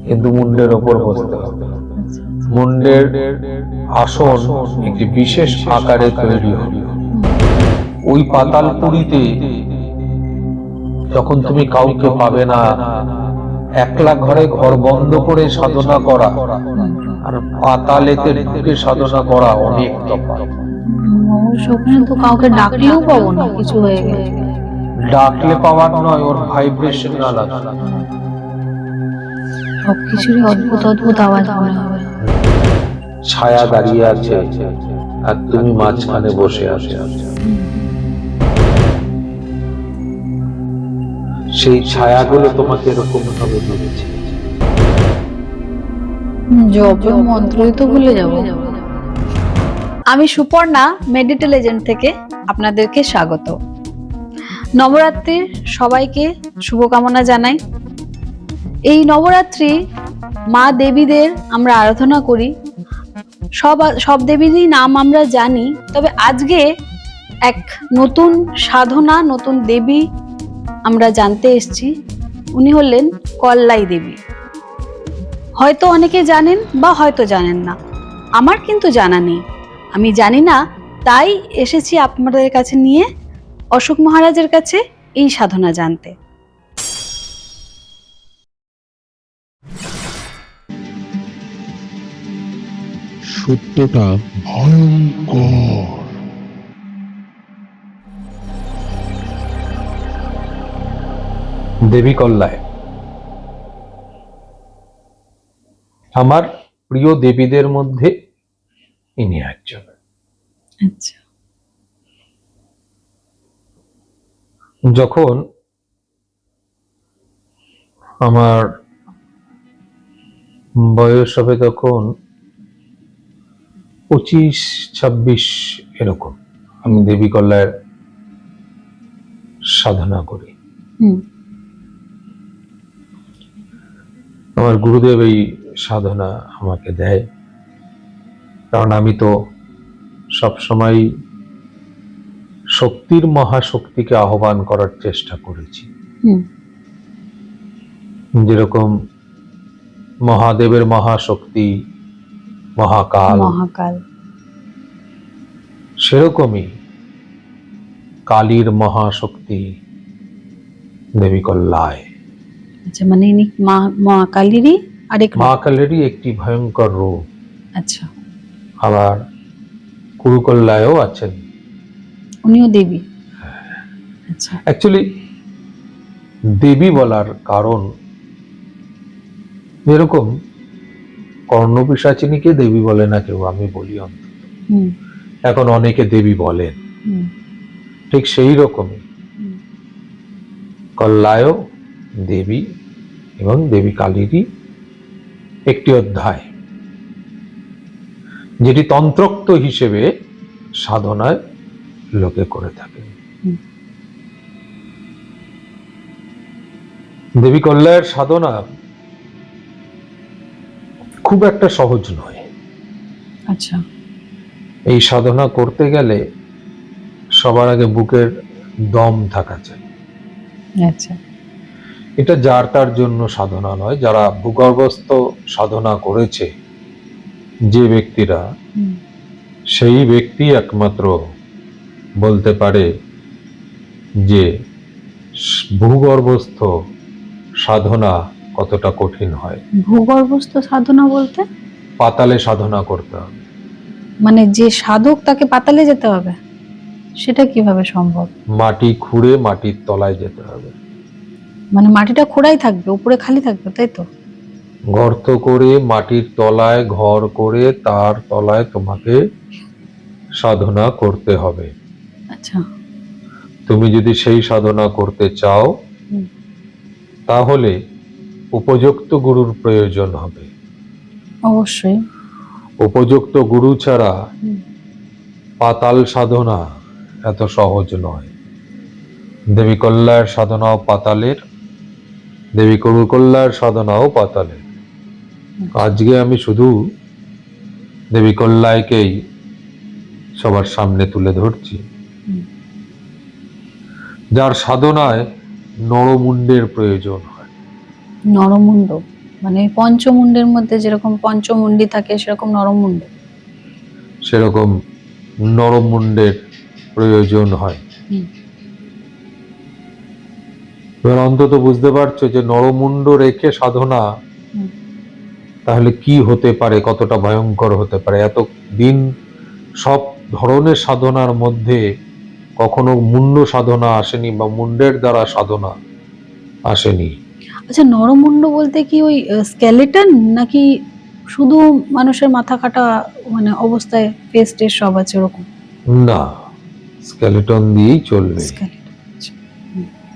কিন্তু মুন্ডের ওপর বসতে হবে। মুন্ডের আসন একটি বিশেষ আকারে তৈরি হবে। ওই পাতালপুরীতে যখন তুমি কাউকে পাবে না, একলা ঘরে ঘর বন্ধ করে সাধনা করা আর পাতালেতে ঢুকে সাধনা করা অনেক তফাৎ। সেখানে তো কাউকে ডাকলেও পাবো না, কিছু হয়ে গেলে। ডাকলে পাওয়ার নয়, ওর ভাইব্রেশন আলাদা। সবকিছুরই অদ্ভুত অদ্ভুত আওয়াজ মনে হবে। ছায়া দাঁড়িয়ে আছে আর তুমি মাঝখানে বসে আছো। সেই ছায়াগুলো তোমাকে এরকম ভাবে ধরেছে। জপ মন্ত্রই তো ভুলে যাব। আমি সুপর্ণা, মেডিটেল এজেন্ট থেকে আপনাদেরকে স্বাগত। নবরাত্রির সবাইকে শুভকামনা জানাই। এই নবরাত্রি মা দেবীদের আমরা আরাধনা করি, সব দেবীরই নাম আমরা জানি, তবে আজকে এক নতুন সাধনা, নতুন দেবী আমরা জানতে এসেছি। উনি হলেন কল্লাই দেবী। হয়তো অনেকে জানেন বা হয়তো জানেন না, আমার কিন্তু জানা নেই। আমি জানি না, তাই এসেছি আপনাদের কাছে নিয়ে, অশোক মহারাজের কাছে এই সাধনা জানতে। সত্যটা ভয়ঙ্কর। দেবী কল্যায় আমার প্রিয় দেবীদের মধ্যে ইনি একজন। আচ্ছা। যখন আমার বয়স হবে তখন 25-26 এরকম, আমি দেবী কল্যায়ের সাধনা করি। আমার গুরুদেব এই সাধনা আমাকে দেয়, কারণ আমি তো সবসময় শক্তির মহাশক্তিকে আহ্বান করার চেষ্টা করেছি। যেরকম মহাদেবের মহাশক্তি মহাকাল, সেরকমই কালীর মহাশক্তি দেবী কল্যায়। আচ্ছা, মানে ইনি মা কালীরই আরেক মা কালীরই একটি ভয়ঙ্কর রূপ। আচ্ছা। আবার কুরুকল্যায়ও আছেন, উনিও দেবী। আচ্ছা। অ্যাকচুয়ালি দেবী বলার কারণ, যেরকম কর্ণপিশাচিনীকে দেবী বলে না কেউ, আমি বলি অন্তত, এখন অনেকে দেবী বলেন, ঠিক সেই রকমই কল্যায় দেবী এবং দেবী কালীরই একটি অধ্যায়, যেটি তন্ত্রোক্ত হিসেবে সাধনায় লোকে করে থাকে। দেবী কল্যায়ের সাধনা খুব একটা সহজ নয়। আচ্ছা। এই সাধনা করতে গেলে সবার আগে বুকের দম থাকা চাই। আচ্ছা। এটা যার তার জন্য সাধনা নয়, যারা ভূগর্ভস্থ সাধনা করেছে যে ব্যক্তিরা, সেই ব্যক্তি একমাত্র বলতে পারে যে ভূগর্ভস্থ সাধনা কতটা কঠিন হয়। ভূগর্ভস্থ সাধনা বলতে? পাতালে সাধনা করতে হবে। মানে যে সাধক তাকে পাতালে যেতে হবে, সেটা কিভাবে সম্ভব? মাটি খুঁড়ে মাটির তলায় যেতে হবে। মানে মাটিটা খোঁড়াই থাকবে, উপরে খালি থাকবে, তাই তো? গর্ত করে মাটির তলায় ঘর করে তার তলায় তোমাকে সাধনা করতে হবে। আচ্ছা। তুমি যদি সেই সাধনা করতে চাও তাহলে উপযুক্ত গুরুর প্রয়োজন হবে। অবশ্যই। উপযুক্ত গুরু ছাড়া পাতাল সাধনা এত সহজ নয়। দেবী কল্যায়ের সাধনাও পাতালের, দেবী কুরুকল্যায়ের সাধনাও পাতালের। আজকে আমি শুধু দেবী কল্যায়কেই সবার সামনে তুলে ধরছি, যার সাধনায় নরমুণ্ডের প্রয়োজন হয়। নরমুণ্ড? মানে ওই পঞ্চমুণ্ডের মধ্যে যেরকম পঞ্চমুণ্ডি থাকে সেরকম নরমুণ্ড। সেরকম নরমুণ্ডের প্রয়োজন হয়। হুম। এবার অন্তত বুঝতে পারছো যে নরমুণ্ড রেখে সাধনা হুম। তাহলে কি হতে পারে, কতটা ভয়ঙ্কর হতে পারে। এত দিন সব ধরনের সাধনার মধ্যে কখনো মুন্ড সাধনা আসেনি বা মুন্ডের দ্বারা সাধনা আসেনি। আচ্ছা, নরমুণ্ড বলতে কি ওই স্কেলেটন নাকি শুধু মানুষের মাথা কাটা মানে অবস্থায় ফেস টেস সব আছে ওরকম? না, স্কেলেটন দিয়েই চলবে। স্কেলেটন।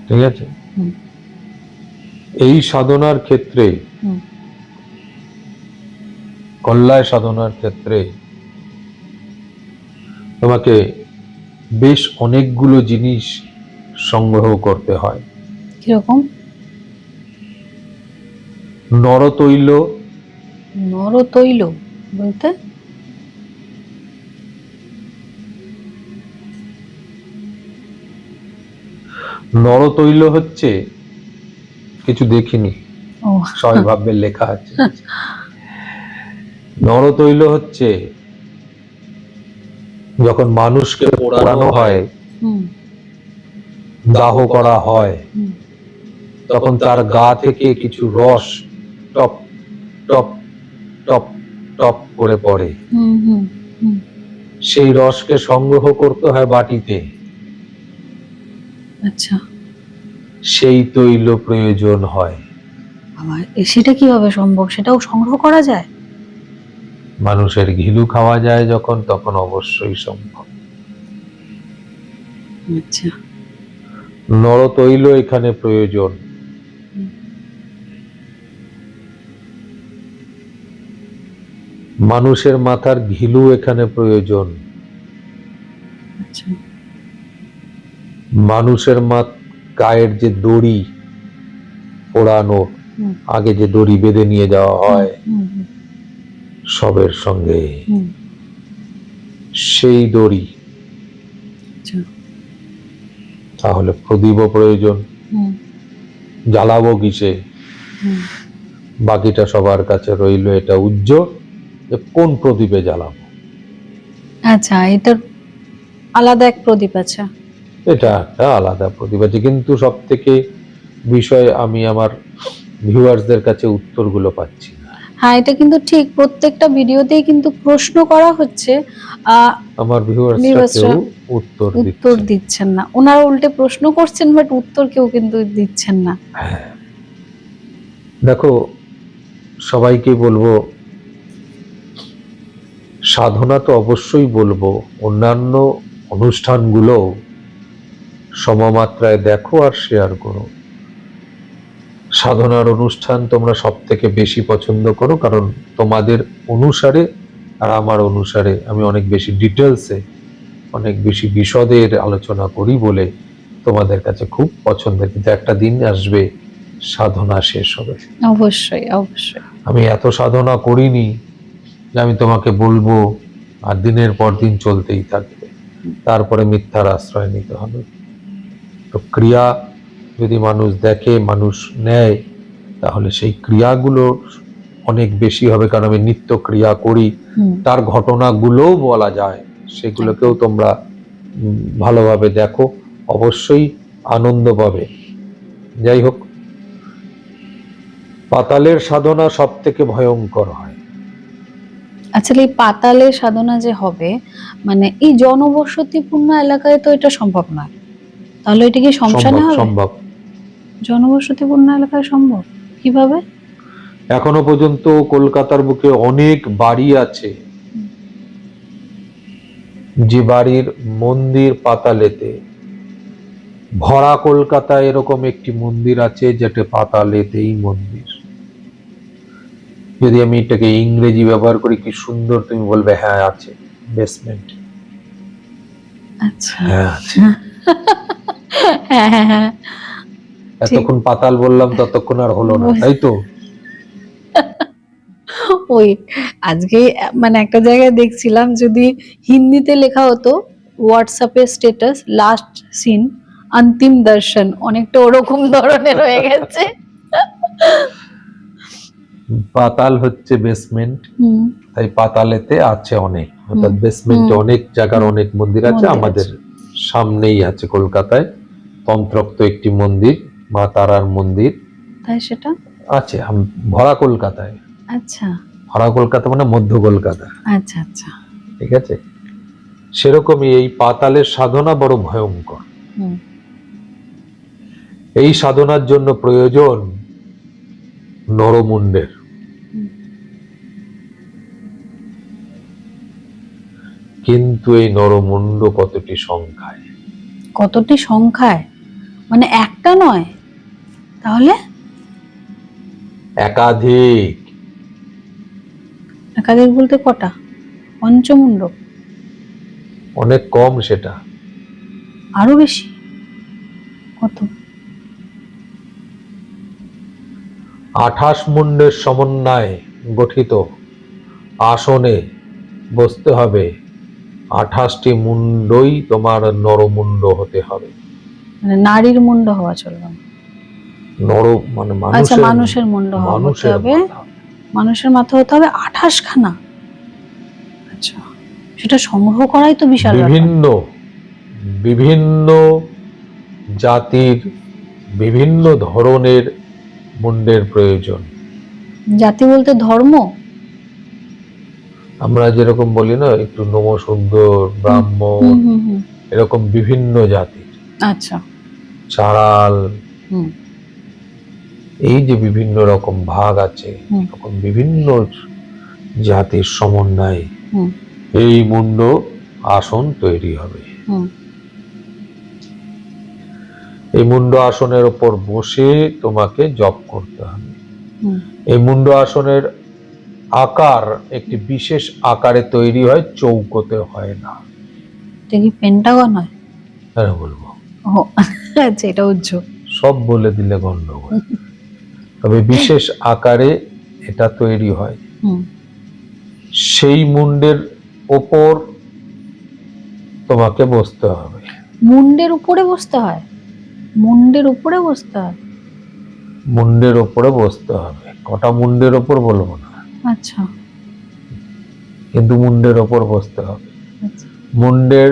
ঠিক আছে। হুম। এই সাধনার ক্ষেত্রে, হুম। কল্যায় সাধনার ক্ষেত্রে তোমাকে বেশ অনেকগুলো জিনিস সংগ্রহ করতে হয়। কিরকম? নরতৈল, নরতৈল বলতে? নরতৈল হচ্ছে, কিছু দেখিনি, ও সবাই ভাববে লেখা আছে। নরতৈল হচ্ছে যখন মানুষকে পোড়ানো হয়, হুম। দাহ করা হয়, হুম। তখন তার গা থেকে কিছু রস টপ টপ টপ টপ করে পড়ে। হুম। হুম। হুম। সেই রসকে সংগ্রহ করতে হয় বাটিতে। আচ্ছা, সেই তৈল প্রয়োজন হয়। বাবা, সেটা কিভাবে সম্ভব? সেটাও সংগ্রহ করা যায়? মানুষের ঘিলু খাওয়া যায় যখন, তখন অবশ্যই সম্ভব। আচ্ছা। নরতৈল এখানে প্রয়োজন। হুম। মানুষের মাথার ঘিলু এখানে প্রয়োজন। আচ্ছা। মানুষের গায়ের যে দড়ি পোড়ানো, হুম। আগে যে দড়ি বেঁধে নিয়ে যাওয়া হয় হুম। হুম। সবের সঙ্গে, হুম। সেই দড়ি। আচ্ছা। তাহলে প্রদীপও প্রয়োজন। হুম। জ্বালাবো কিসে? হুম। বাকিটা সবার কাছে রইল এটা উজ্জ, যে কোন প্রদীপে জ্বালাবো। আচ্ছা, এটার আলাদা এক প্রদীপ আছে? এটা একটা আলাদা প্রদীপ আছে, কিন্তু সব থেকে বিষয় আমি আমার ভিউয়ার্সদের কাছে উত্তরগুলো পাচ্ছি না। হ্যাঁ, এটা কিন্তু ঠিক, প্রত্যেকটা ভিডিওতেই কিন্তু প্রশ্ন করা হচ্ছে, আমার ভিউয়ার্সরা ভিউয়ার্সরা কেউ উত্তর উত্তর দিচ্ছে না। দিচ্ছেন না। ওনারা উল্টে প্রশ্ন করছেন, বাট উত্তর কেউ কিন্তু দিচ্ছেন না। দেখো, সবাইকে বলবো সাধনা তো অবশ্যই বলবো, অন্যান্য অনুষ্ঠানগুলো সমমাত্রায় দেখো আর শেয়ার করো। সাধনার অনুষ্ঠান তোমরা সব থেকে বেশি পছন্দ করো, কারণ তোমাদের অনুসারে আর আমার অনুসারে আমি অনেক বেশি ডিটেলসে, অনেক বেশি বিশদের আলোচনা করি বলে তোমাদের কাছে খুব পছন্দের। কিন্তু একটা দিন আসবে সাধনা শেষ হবে। অবশ্যই, অবশ্যই। আমি এত সাধনা করিনি যে আমি তোমাকে বলবো আর দিনের পর দিন চলতেই থাকবে, তারপরে মিথ্যার আশ্রয় নিতে হবে। তো ক্রিয়া যদি মানুষ দেখে, মানুষ নেয়, তাহলে সেই ক্রিয়াগুলো অনেক বেশি হবে, কারণ আমি নিত্য ক্রিয়া করি। তার ঘটনাগুলোও বলা যায়, সেগুলোকেও তোমরা ভালোভাবে দেখো, অবশ্যই আনন্দ পাবে। যাই হোক, পাতালের সাধনা সব থেকে ভয়ঙ্কর হয়। আসলে এই পাতালে সাধনা যে হবে, মানে এই জনবসতিপূর্ণ এলাকায় তো এটা সম্ভব নয়। তাহলে এটা কি শ্মশানে হবে? সম্ভব। জনবসতিপূর্ণ এলাকায় সম্ভব কিভাবে? এখনো পর্যন্ত কলকাতার বুকে অনেক বাড়ি আছে, যে বাড়ির মন্দির পাতালেতে। ভরা কলকাতায় এরকম একটি মন্দির আছে যেটা পাতালেতেই মন্দির। যদি আমি এটাকে ইংরেজি ব্যবহার করি, কি সুন্দর তুমি বলবে, হ্যাঁ আছে, বেসমেন্ট। আচ্ছা। হ্যাঁ আছে। হ্যাঁ, হ্যাঁ, হ্যাঁ। এতক্ষণ পাতাল বললাম, ততক্ষণ আর হলো না, তাই তো? ওই আজকে মানে একটা জায়গায় দেখছিলাম, যদি হিন্দিতে লেখা হতো হোয়াটসঅ্যাপে স্ট্যাটাস লাস্ট সিন অন্তিম দর্শন, অনেকটা ওরকম ধরনের হয়ে গেছে। পাতাল হচ্ছে বেসমেন্ট, হুম। তাই পাতালেতে আছে অনেক, অর্থাৎ হুম, বেসমেন্টে হুম। অনেক জায়গার অনেক মন্দির আছে। মন্দির আমাদের আছে। সামনেই আছে কলকাতায় তন্ত্রোক্ত একটি মন্দির, মা তারার মন্দির তাই সেটা? আছে ভরা কলকাতায়। আচ্ছা ভরা কলকাতা মানে মধ্য কলকাতা, আচ্ছা আচ্ছা। ঠিক আছে। সেরকমই এই পাতালের সাধনা বড় ভয়ঙ্কর। হুম। এই সাধনার জন্য প্রয়োজন নরমুণ্ডের। হুম। কিন্তু এই নরমুণ্ড কতটি সংখ্যায়? কতটি সংখ্যায়? মানে একটা নয় তাহলে? একাধিক। একাধিক বলতে কটা? পঞ্চমুণ্ড? অনেক কম সেটা। আরো বেশি? কত? 28 মুণ্ডের সমন্বয়ে গঠিত আসনে বসতে হবে। 28টি মুণ্ডই তোমার নরমুণ্ড হতে হবে। মানে নারীর মুণ্ড হওয়া চলবে না? নর মানে আচ্ছা, মানুষের মানুষের মুণ্ড হতে মানুষের হবে। মাথা। মানুষের মাথা হতে হবে 28 খানা? আচ্ছা, সেটা সংগ্রহ করাই তো বিশাল ব্যাপার। বিভিন্ন বিভিন্ন জাতির বিভিন্ন ধরনের মুণ্ডের প্রয়োজন। জাতি বলতে ধর্ম? আমরা যেরকম বলি না একটু নমঃশূদ্র, ব্রাহ্মণ, হুম হুম হুম। এরকম বিভিন্ন জাতির, আচ্ছা। চাড়াল, হুম এই যে বিভিন্ন রকম ভাগ আছে, হুম এরকম বিভিন্ন জাতির সমন্বয়ে হুম এই মুণ্ড আসন তৈরি হবে। হুম এই মুণ্ড আসনের উপর বসে তোমাকে জপ করতে হবে। হুম। এই মুণ্ড আসনের আকার একটি বিশেষ আকারে তৈরি হয়, চৌকোতে হয় না। এটা কি পেন্টাগন হয়? কেন বলবো? ও আচ্ছা, এটা উজ্জ্বল। সব বলে দিলে গন্ডগোল। তবে বিশেষ আকারে এটা তৈরি হয়। হুম। সেই মুণ্ডের ওপর তোমাকে বসতে হবে। মুন্ডের উপরে বসতে হয়? মুন্ডের উপরে বসতে হয়? মুণ্ডের ওপরে বসতে হবে। কটা মুণ্ডের ওপর বলবো না, আচ্ছা কিন্তু মুণ্ডের ওপর বসতে হবে। আচ্ছা। মুণ্ডের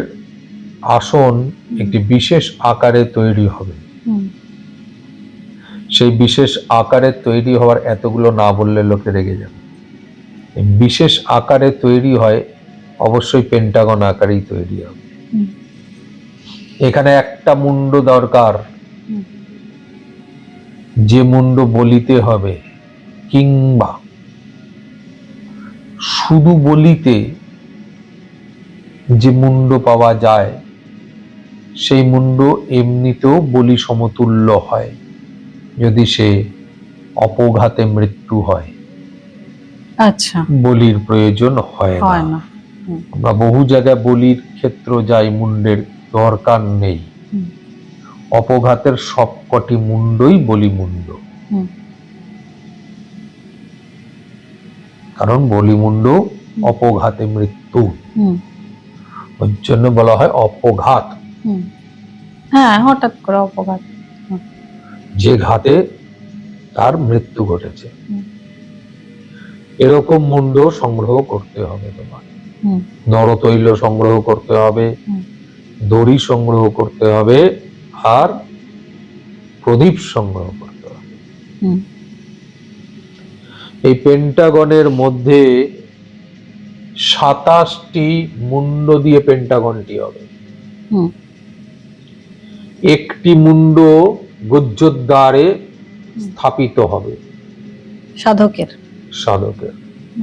আসন একটি বিশেষ আকারে তৈরি হবে। হুম। সেই বিশেষ আকারে তৈরি হওয়ার এতগুলো না বললে লোকে রেগে যাবে। এই বিশেষ আকারে তৈরি হয়, অবশ্যই পেন্টাগন আকারেই তৈরি হবে। হুম। এখানে একটা মুণ্ড দরকার, হুম। যে মুণ্ড বলিতে হবে, কিংবা শুধু বলিতে যে মুণ্ড পাওয়া যায় সেই মুণ্ড এমনিতেও বলি সমতুল্য হয় যদি সে অপঘাতে মৃত্যু হয়। আচ্ছা, বলির প্রয়োজন হয় হয় না। না। হুম আমরা বহু জায়গায় বলির ক্ষেত্র যাই, মুণ্ডের দরকার নেই। হুম অপঘাতের সবকটি মুণ্ডই বলি মুণ্ড, হুম কারণ বলি মুণ্ড অপঘাতে মৃত্যু, হুম ওর জন্য বলা হয় অপঘাত। হুম। হ্যাঁ, হঠাৎ করে অপঘাত। হুম যে ঘাতে তার মৃত্যু ঘটেছে, হুম এরকম মুণ্ড সংগ্রহ করতে হবে তোমার। হুম নরতৈল সংগ্রহ করতে হবে, হুম দড়ি সংগ্রহ করতে হবে, আর প্রদীপ সংগ্রহ করতে হবে। হুম এই পেন্টাগনের মধ্যে 27টি মুণ্ড দিয়ে পেন্টাগনটি হবে। হুম। একটি মুণ্ড গুহ্যোদ্বারে স্থাপিত হবে সাধকের? সাধকের।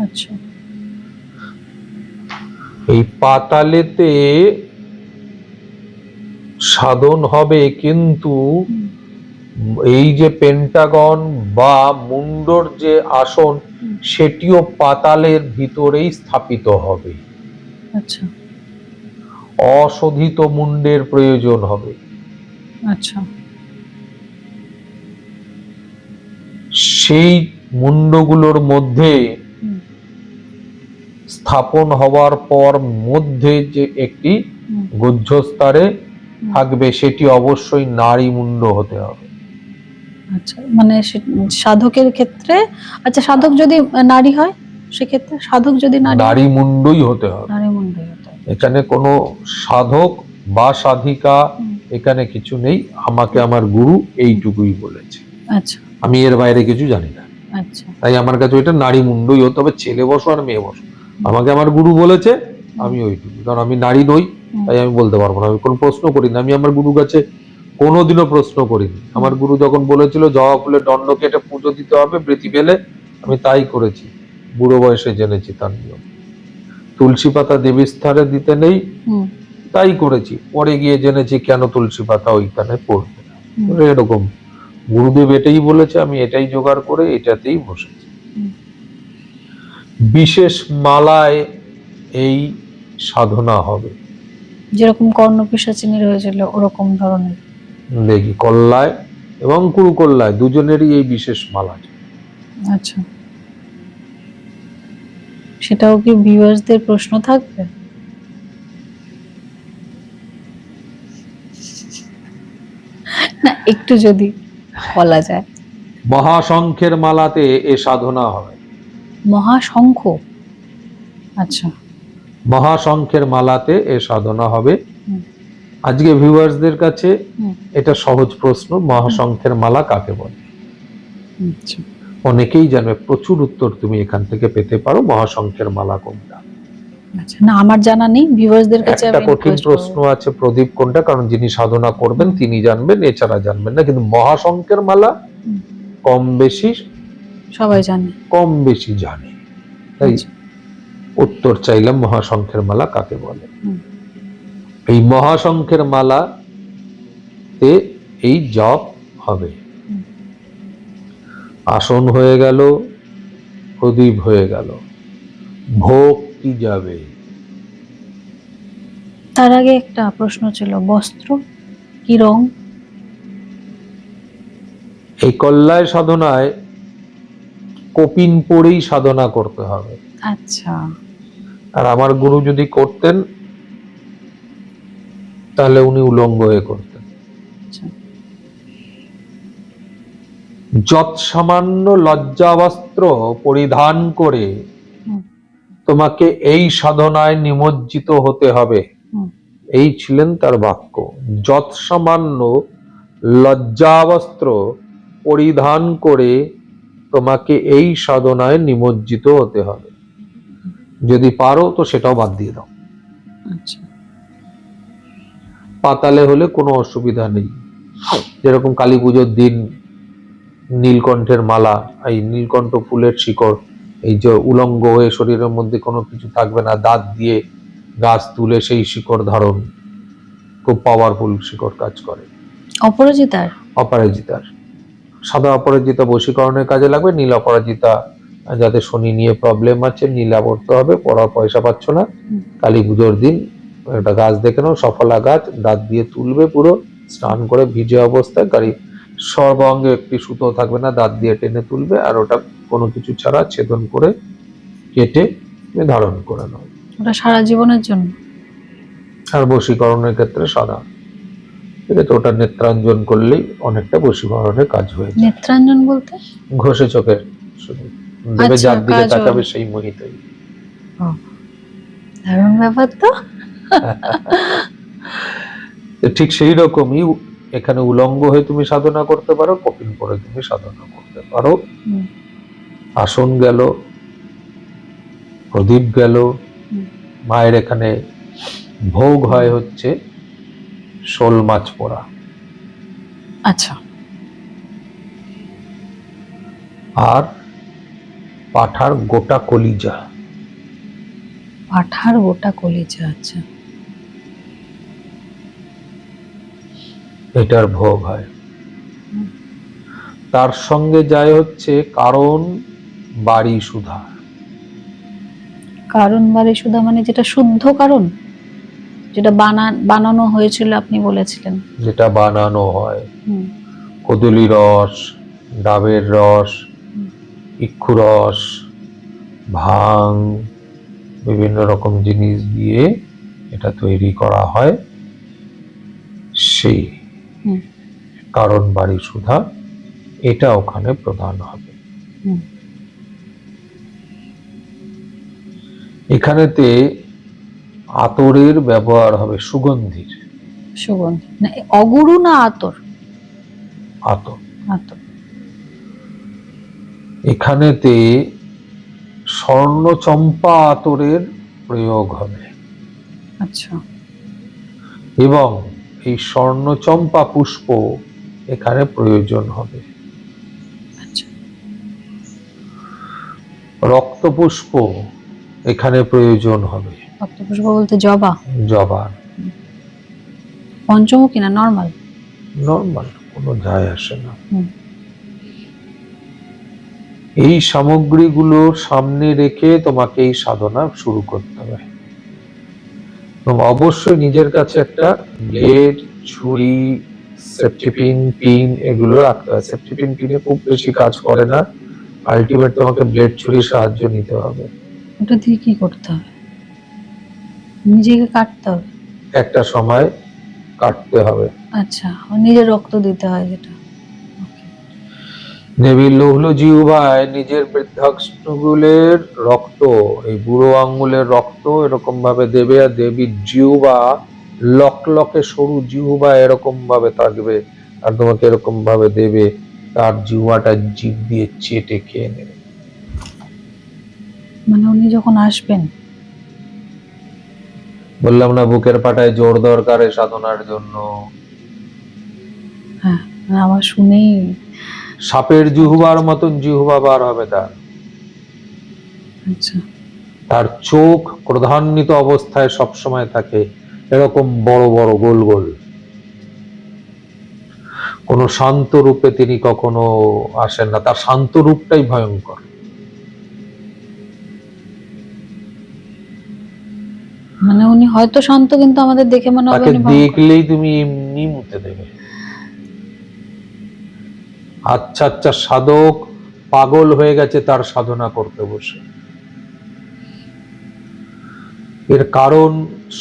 আচ্ছা। এই পাতালেতে সাধন হবে, কিন্তু এই যে পেন্টাগন বা মুন্ডর যে আসন সেটিও পাতালের ভিতরেই স্থাপিত হবে। আচ্ছা অশোধিত মুন্ডের প্রয়োজন হবে। আচ্ছা। সেই মুন্ডগুলোর মধ্যে হুম স্থাপন হওয়ার পর মধ্যে যে একটি হুম গুহ্যস্তরে থাকবে সেটি অবশ্যই নারী মুন্ড হতে হবে। আচ্ছা, মানে সাধকের ক্ষেত্রে, আচ্ছা সাধক যদি নারী হয় সেক্ষেত্রে, সাধক যদি নারী মুন্ডই হতে হবে। নারী মন্দির হতে হবে। এখানে কোনো সাধক বা সাধিকা হুম, এখানে কিছু নেই। আমাকে আমার গুরু এইটুকুই বলেছে, আচ্ছা আমি এর বাইরে কিছু জানি না। আচ্ছা। তাই আমার কাছে ওইটা নারী মুন্ডই হতে হবে, ছেলে বসো আর মেয়ে বসো। আমাকে আমার গুরু বলেছে, আমি ওইটুকু, কারণ আমি নারী নই, তাই আমি বলতে পারবো না। আমি কোনো প্রশ্ন করি না, আমি আমার গুরু কাছে কোনোদিনও প্রশ্ন করিনি। আমার গুরু যখন বলেছিল জবা ফুলের দণ্ড কেটে পুজো দিতে হবে বৃতি পেলে, আমি তাই করেছি। বুড়ো বয়সে জেনেছি তার নিয়ম। তুলসী পাতা দেবী স্থানে দিতে নেই, হুম, তাই করেছি। পরে গিয়ে জেনেছি কেন তুলসী পাতা ওইখানে পড়বে না। এরকম গুরুদেব এটাই বলেছে, আমি এটাই জোগাড় করে এটাতেই বসেছি। হুম। বিশেষ মালায় এই সাধনা হবে। যেরকম কর্ণ পিশাচিনীর হয়েছিল ওরকম ধরনের। দেখি কল্লায় এবং কুরুকল্লায় দুজনেরই এই বিশেষ মালা। আচ্ছা, সেটাও কি ভিউয়ার্সদের প্রশ্ন থাকবে? না, একটু যদি বলা যায়। মহাশঙ্খের মালাতে এ সাধনা হবে। মহাশঙ্খ, আচ্ছা। মহাশঙ্খের মালাতে এ সাধনা হবে। হুম, আজকে ভিউয়ার্সদের কাছে হুম, এটা সহজ প্রশ্ন, মহাশঙ্খের মালা কাকে বলে? আচ্ছা। অনেকেই জানবে, প্রচুর উত্তর তুমি এখান থেকে পেতে পারো। মহাশঙ্খের মালা কোনটা? আচ্ছা, না আমার জানা নেই, ভিউয়ার্সদের কাছে একটা আমি কঠিন রিকোয়েস্ট প্রশ্ন করব। আছে, প্রদীপ কোনটা, কারণ যিনি সাধনা করবেন তিনি জানবেন, এছাড়া জানবেন না। কিন্তু মহাশঙ্খের মালা হুম, কম বেশি সবাই জানে। জানে, তাই আচ্ছা, উত্তর চাইলাম মহাশঙ্খের মালা কাকে বলে। হুম, এই মহাশঙ্খের মালা তে এই জপ হবে। হুম। আসন হয়ে গেল, প্রদীপ হয়ে গেল, ভোগ কি যাবে? তার আগে একটা প্রশ্ন ছিল, বস্ত্র কি রং? এই কল্যায় সাধনায় কপিন পরেই সাধনা করতে হবে। আচ্ছা, আর আমার গুরু যদি করতেন তাহলে উনি উলঙ্গ হয়ে করতেন। আচ্ছা। যৎ সামান্য লজ্জাবস্ত্র পরিধান করে হুম, তোমাকে এই সাধনায় নিমজ্জিত হতে হবে। হুম, এই ছিলেন তার বাক্য। যৎ সামান্য লজ্জাবস্ত্র পরিধান করে তোমাকে এই সাধনায় নিমজ্জিত হতে হবে। যদি পারো তো সেটাও বাদ দিয়ে দাও। আচ্ছা। পাতালে হলে কোনো অসুবিধা নেই। যেরকম কালী পুজোর দিন নীলকণ্ঠের মালা, এই নীলকণ্ঠ ফুলের শিকড়, এই যে উলঙ্গ হয়ে শরীরের মধ্যে কোনো কিছু থাকবে না, দাঁত দিয়ে গাছ তুলে সেই শিকড় ধারণ, খুব পাওয়ারফুল শিকড় কাজ করে। অপরাজিতার? অপরাজিতার, সাদা অপরাজিতা বশীকরণের কাজে লাগবে। নীল অপরাজিতা যাদের শনি নিয়ে প্রবলেম আছে, নীলা পড়তে হবে, পড়ার পয়সা পাচ্ছ না, কালী পুজোর দিন একটা গাছ দেখে নাও, সফলা গাছ, দাঁত দিয়ে তুলবে পুরো, স্নান করে ভিজে অবস্থায়, গাড়ি সর্বাঙ্গে একটি সুতো থাকবে না, দাঁত দিয়ে টেনে তুলবে, আর ওটা কোনো কিছু ছাড়া ছেদন করে কেটে ধারণ করে নাও। ওটা সারা জীবনের জন্য? আর বশীকরণের ক্ষেত্রে সাদা, ঠিক আছে, ওটা নেত্রাঞ্জন করলেই অনেকটা বশীকরণের কাজ হয়ে যায়। নেত্রাঞ্জন বলতে? ঘষে চোখের শুধু দেবে, আচ্ছা, যার দিকে কাজল। তাকাবে সেই মোহিতই। ও, দারুণ ব্যাপার তো। ঠিক সেই রকমই এখানে উলঙ্গ হয়ে তুমি সাধনা করতে পারো, কপিন পরে তুমি সাধনা করতে পারো। হুম, আসন গেল, প্রদীপ গেল, হুম, মায়ের এখানে ভোগ হয় হচ্ছে শোল মাছ পোড়া, আচ্ছা। আর পাঠার গোটা কলিজা। পাঠার গোটা কলিজা, আচ্ছা। এটার ভোগ হয়। তার সঙ্গে যায় হচ্ছে কারণ বাড়ি সুধা। কারণ বাড়ি সুধা মানে যেটা শুদ্ধ কারণ, যেটা বানানো হয়েছিল আপনি বলেছিলেন। যেটা বানানো হয়, হুম, কদলি রস, ডাবের রস, হুম, ইক্ষু রস, ভাং, বিভিন্ন রকম জিনিস দিয়ে এটা তৈরি করা হয়। সেই হুম, কারণ বাড়ি সুধা এটা ওখানে প্রদান হবে। হুম। এখানেতে আতরের ব্যবহার হবে, সুগন্ধির সুগন্ধি না, অগুরু না আতর? আতর। আতর। এখানেতে স্বর্ণ চম্পা আতরের প্রয়োগ হবে আচ্ছা। এবং এই স্বর্ণ চম্পা পুষ্প এখানে প্রয়োজন হবে। আচ্ছা। রক্ত পুষ্প এখানে প্রয়োজন হবে। রক্তপুষ্প বলতে জবা? জবার। পঞ্চমুখী না নর্মাল? নর্মাল, কোনো যায় আসে না। হুম। এই সামগ্রীগুলো সামনে রেখে তোমাকে এই সাধনা শুরু করতে হবে এবং অবশ্যই নিজের কাছে একটা ব্লেড, ছুরি, সেফটি পিন, পিন এগুলো রাখতে হবে। সেফটি পিন, পিনে খুব বেশি কাজ করে না, আলটিমেট তোমাকে ব্লেড, ছুরির সাহায্য নিতে হবে। ওটা দিয়ে কি করতে হবে? নিজেকে কাটতে হবে? একটা সময় কাটতে হবে। আচ্ছা, নিজের রক্ত দিতে হয় যেটা। দেবী লৌহ জিহ্বায় নিজের বৃদ্ধাঙ্গুলের রক্ত, এই বুড়ো আঙ্গুলের রক্ত এরকম ভাবে দেবে, আর দেবীর জিহ্বা লকলকে সরু জিহ্বা এরকম ভাবে থাকবে, আর তোমাকে এরকম ভাবে দেবে, তার জিহ্বাটা জিভ দিয়ে চেটে খেয়ে নেবে। মানে উনি যখন আসবেন? বললাম না বুকের পাটায় জোর দরকার এই সাধনার জন্য। হ্যাঁ, আমার শুনেই সাপের জিহ্বার মতন জিহ্বা বার হবে তার। আচ্ছা। তার চোখ ক্রোধান্বিত অবস্থায় সবসময় থাকে, এরকম বড় বড় গোল গোল। কোন শান্ত রূপে তিনি কখনো আসেন না, তার শান্ত রূপটাই ভয়ঙ্কর। মানে উনি হয়তো শান্ত, কিন্তু আমাদের দেখে মনে হবে তাকে উনি ভয়ঙ্কর। দেখলেই তুমি এমনি মুতে দেবে। আচ্ছা আচ্ছা সাধক পাগল হয়ে গেছে তার সাধনা করতে বসে। এর কারণ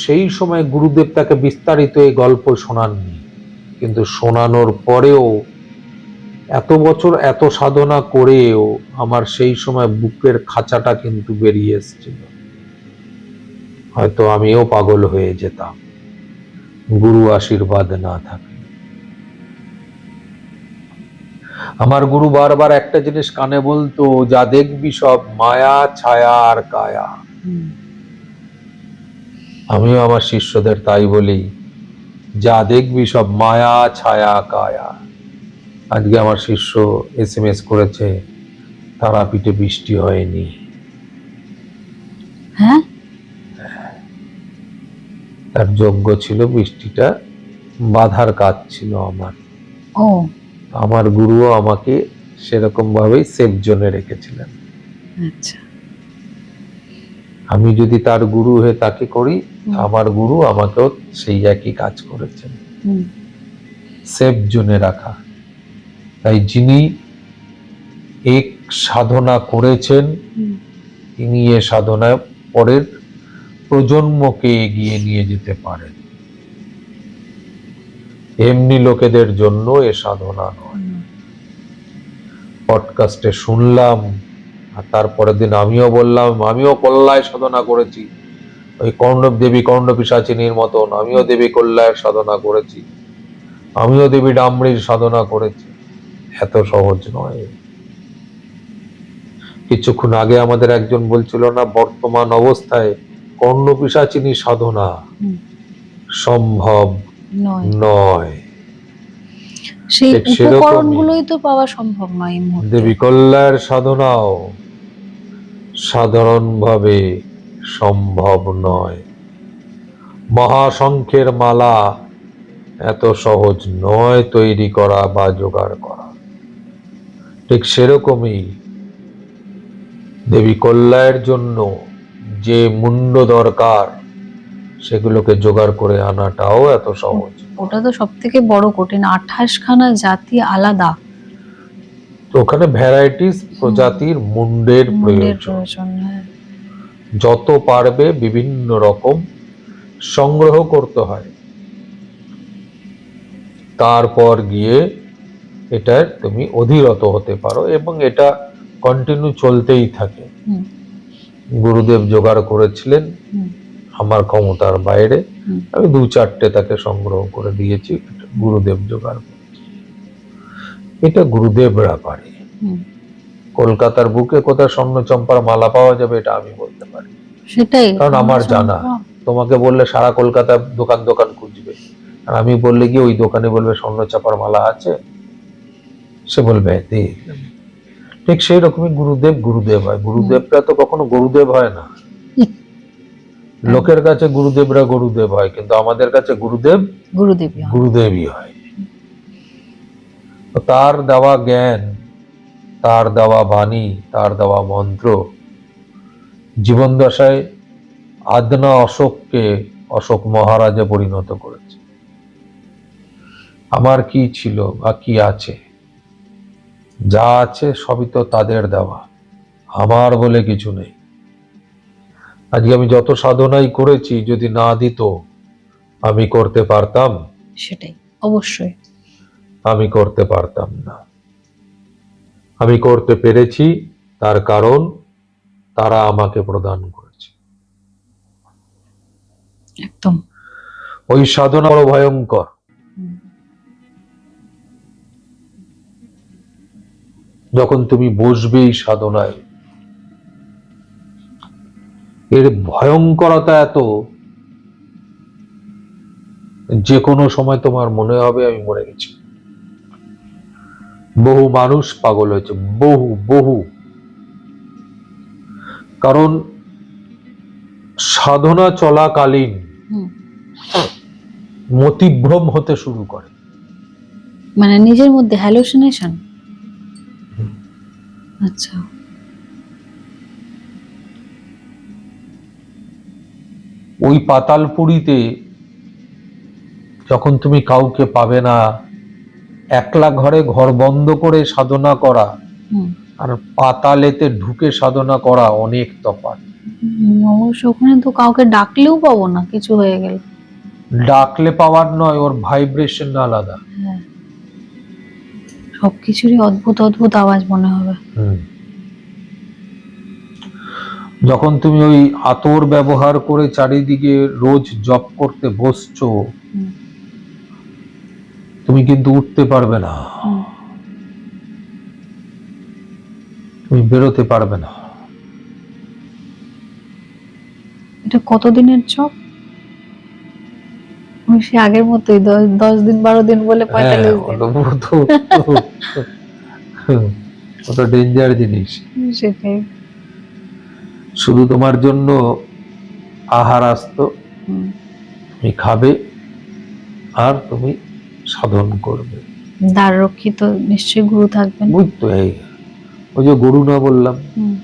সেই সময় গুরুদেব তাকে বিস্তারিত এই গল্প শোনাননি, কিন্তু শোনানোর পরেও এত বছর এত সাধনা করেও আমার সেই সময় বুকের খাঁচাটা কিন্তু বেরিয়ে এসেছিল। হয়তো আমিও পাগল হয়ে যেতাম গুরু আশীর্বাদ না থাকলে। আমার গুরু বারবার একটা জিনিস কানে বলতো, যা দেখবি সব মায়া, ছায়া আর কায়া। আমিও আমার শিষ্যদের তাই বলি, যা দেখবি সব মায়া, ছায়া, কায়া। আজকে আমার শিষ্য SMS করেছে, তারাপীঠে বৃষ্টি হয়নি। হ্যাঁ, তার যোগ্য ছিল, বৃষ্টিটা বাধার কাজ ছিল আমার। ও আমার গুরুও আমাকে সেরকম ভাবেই সেফ জোনে রেখেছিলেন। আচ্ছা। আমি যদি তার গুরু হয়ে তাকে করি, আমার গুরু আমাকেও সেই একই কাজ করেছেন, সেফ জোনে রাখা। তাই যিনি এক সাধনা করেছেন, তিনি এ সাধনায় পরের প্রজন্মকে এগিয়ে নিয়ে যেতে পারেন। এমনি লোকেদের জন্য এ সাধনা নয়। পডকাস্টে শুনলাম আর তারপরের দিন আমিও বললাম, আমিও কল্যায় সাধনা করেছি, ওই কর্ণব দেবী কর্ণপিশাচিনীর মতন আমিও দেবী কল্যায়ের সাধনা করেছি, আমিও দেবী ডামরির সাধনা করেছি। এত সহজ নয়। কিছুক্ষণ আগে আমাদের একজন বলছিল না, বর্তমান অবস্থায় কর্ণপিশাচিনী সাধনা সম্ভব নয়। সেই উপকরণগুলোই তো পাওয়া সম্ভব নয় এই মুহূর্তে। দেবী কল্যায়ের সাধনাও সাধারণভাবে সম্ভব নয়। মহাশঙ্খের মালা এত সহজ নয় তৈরি করা বা জোগাড় করা। ঠিক সেরকমই দেবী কল্যায়ের জন্য যে মুন্ড দরকার, সেগুলোকে জোগাড় করে আনাটাও এত সহজ। ওটা তো সব থেকে বড় কঠিন, 28 খানা জাতি আলাদা, তো ওখানে ভ্যারাইটিস প্রজাতির মুন্ডের প্রয়োজন। যত পারবে বিভিন্ন রকম সংগ্রহ করতে হয়, তারপর গিয়ে এটার তুমি অধীরত হতে পারো এবং এটা কন্টিনিউ চলতেই থাকে। হুম, গুরুদেব জোগাড় করেছিলেন হুম, আমার ক্ষমতার বাইরে, হুম, আমি 2-4টে তাকে সংগ্রহ করে দিয়েছি, এটা গুরুদেব জোগাড় করেছে। এটা গুরুদেবরা পারে। হুম। কলকাতার বুকে কোথায় স্বর্ণচম্পার মালা পাওয়া যাবে এটা আমি বলতে পারি, সেটাই, কারণ আমার জানা। তোমাকে বললে সারা কলকাতা দোকান দোকান খুঁজবে, আর আমি বললে কি ওই দোকানে বলবে স্বর্ণচাপার মালা আছে, সে বলবে দে। ঠিক সেই রকমই গুরুদেব গুরুদেব হয়। গুরুদেবরা তো কখনো গুরুদেব হয় না। লোকের কাছে গুরুদেবরা গুরুদেব হয়, কিন্তু আমাদের কাছে গুরুদেব গুরুদেবী হন। গুরুদেবই হয়। তো তার দেওয়া জ্ঞান, তার দেওয়া বাণী, তার দেওয়া মন্ত্র জীবন দশায় আদনা অশোককে অশোক মহারাজে পরিণত করেছে। আমার কি ছিল বা কি আছে, যা আছে সবই তো তাদের দেওয়া, আমার বলে কিছু নেই। আজকে আমি যত সাধনাই করেছি, যদি না দিত আমি করতে পারতাম? সেটাই, অবশ্যই। আমি করতে পারতাম না। আমি করতে পেরেছি, তার কারণ তারা আমাকে প্রদান করেছে। একদম। ওই সাধনা বড় ভয়ঙ্কর। হুম, যখন তুমি বসবে এই সাধনায়, এর ভয়ঙ্করতা এত, যে কোনো সময় তোমার মনে হবে আমি মরে গেছি। বহু মানুষ পাগল হয়েছে, বহু বহু। কারণ সাধনা চলাকালীন হুম। মতিভ্রম হতে শুরু করে। মানে নিজের মধ্যে হ্যালুসিনেশন। আচ্ছা। ওই পাতালপুরীতে যখন তুমি কাউকে পাবে না, একলা ঘরে ঘর বন্ধ করে সাধনা করা হুম, আর পাতালেতে ঢুকে সাধনা করা অনেক তফাৎ। অবশ্য ওখানে তো কাউকে ডাকলেও পাবো না কিছু হয়ে গেলে। ডাকলে পাওয়ার নয়, ওর ভাইব্রেশন আলাদা। হ্যাঁ, সবকিছুরই অদ্ভুত অদ্ভুত আওয়াজ মনে হবে। যখন তুমি ওই আতর ব্যবহার করে চারিদিকে রোজ জপ করতে বসছো, হুম, তুমি কিন্তু উঠতে পারবে না, হুম। তুমি বেরোতে পারবে না। এটা কতদিনের জব? ওই সে আগের মতোই 10 দিন 12 দিন বলে 45 দিন। কত ডেঞ্জার জিনিস। সেটাই। শুধু তোমার জন্য আহার আসতো, হুম। তুমি খাবে আর তুমি সাধন করবে। দ্বার রক্ষিত নিশ্চয়ই গুরু থাকবেন। বুঝতো এই, ওই যে গরু না বললাম, হুম,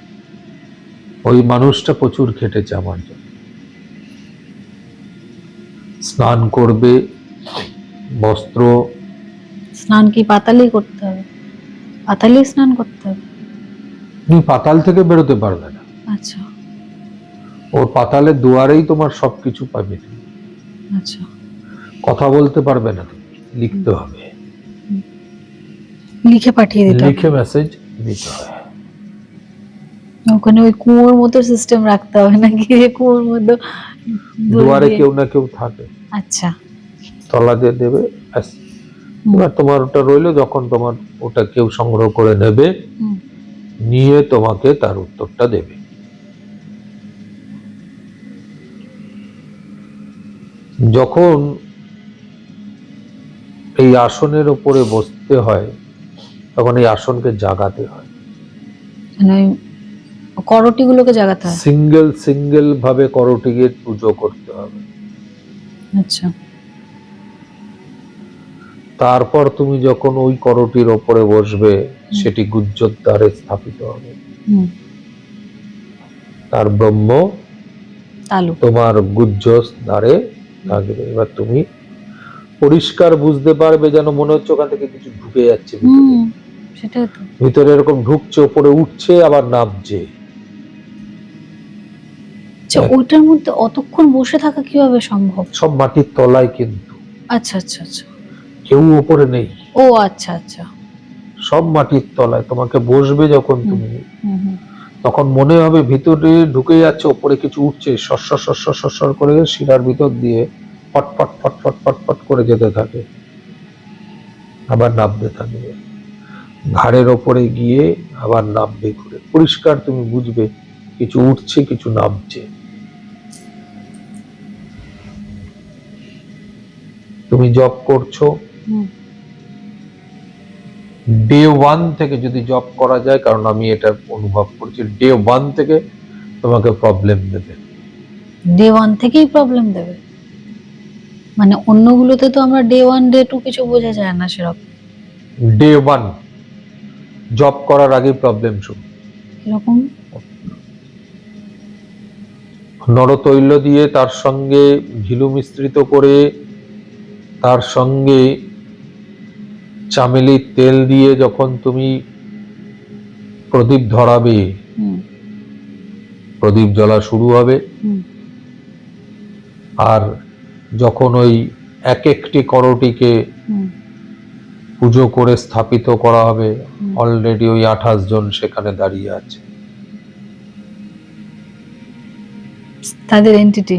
ওই মানুষটা প্রচুর খেটেছে আমার জন্য। স্নান করবে, বস্ত্র, স্নান কি পাতালেই করতে হবে? পাতালেই স্নান করতে হবে? তুমি পাতাল থেকে বেরোতে পারবে না। আচ্ছা, ওর পাতালের দুয়ারেই তোমার সবকিছু পাবে তুমি। আচ্ছা। কথা বলতে পারবে না, তুমি লিখতে হবে, লিখে পাঠিয়ে দিতে হবে। লিখে মেসেজ দিতে হয়। ওখানে ওই কুয়োর মতো সিস্টেম রাখতে হবে নাকি? কুয়োর মতো দুয়ারে কেউ না কেউ থাকে, আচ্ছা। তলা দিয়ে দেবে, ব্যাস। হুম, এবার তোমার ওটা রইলো, যখন তোমার ওটা কেউ সংগ্রহ করে নেবে, হুম, নিয়ে তোমাকে তার উত্তরটা দেবে। যখন এই আসনের উপরে বসতে হয়, তখন এই আসনকে জাগাতে হয়, মানে ওই করটিগুলোকে জাগাতে হয়। সিঙ্গেল সিঙ্গেল ভাবে করটিকে পুজো করতে হবে। আচ্ছা। তারপর তুমি যখন ওই করটির ওপরে বসবে, সেটি গুজ্জর দ্বারে স্থাপিত হবে। হুম, তার ব্রহ্ম তালু। তোমার গুজ্জ দ্বারে থাকবে। এবার তুমি পরিষ্কার বুঝতে পারবে, যেন মনে হচ্ছে ওখান থেকে কিছু ঢুকে যাচ্ছে ভিতরে। হুম, সেটাই তো। ভিতরে এরকম ঢুকছে, উপরে উঠছে, আবার নামছে। আচ্ছা, ওইটার মধ্যে অতক্ষণ বসে থাকা কিভাবে সম্ভব? সব মাটির তলায় কিন্তু, আচ্ছা, আচ্ছা, আচ্ছা। কেউ উপরে নেই। ও আচ্ছা, আচ্ছা। সব মাটির তলায়। তোমাকে বসবে যখন তুমি, হুম, হুম। তখন মনে হবে ভিতরে ঢুকে যাচ্ছে, ওপরে কিছু উঠছে, সরসর সরসর সরসর করে শিরার ভিতর দিয়ে ফটফট ফটফট ফটফট করে যেতে থাকে, আবার নামতে থাকবে, ঘাড়ের ওপরে গিয়ে আবার নামবে ঘুরে। পরিষ্কার তুমি বুঝবে কিছু উঠছে কিছু নামছে। তুমি জব করছো, হুম। ডে 1 থেকে যদি জব করা যায়, কারণ আমি এটা অনুভব করছি, ডে 1 থেকে তোমাকে প্রবলেম দেবে। ডে 1 থেকেই প্রবলেম দেবে? মানে অন্যগুলোতে তো আমরা ডে 1 ডে 2 কিছু বোঝা যায় না সেরকম। ডে 1 জব করার আগে প্রবলেম শুরু। এরকম? নরতৈল দিয়ে তার সঙ্গে ঘিলু মিশ্রিত করে, তার সঙ্গে চামেলির তেল দিয়ে যখন তুমি প্রদীপ ধরাবে, হুম, প্রদীপ জ্বলা শুরু হবে, হুম, আর যখন ওই এক একটি করটিকে হুম, পুজো করে স্থাপিত করা হবে, হুম। অলরেডি ওই 28 জন সেখানে দাঁড়িয়ে আছে। তাদের এন্টিটি।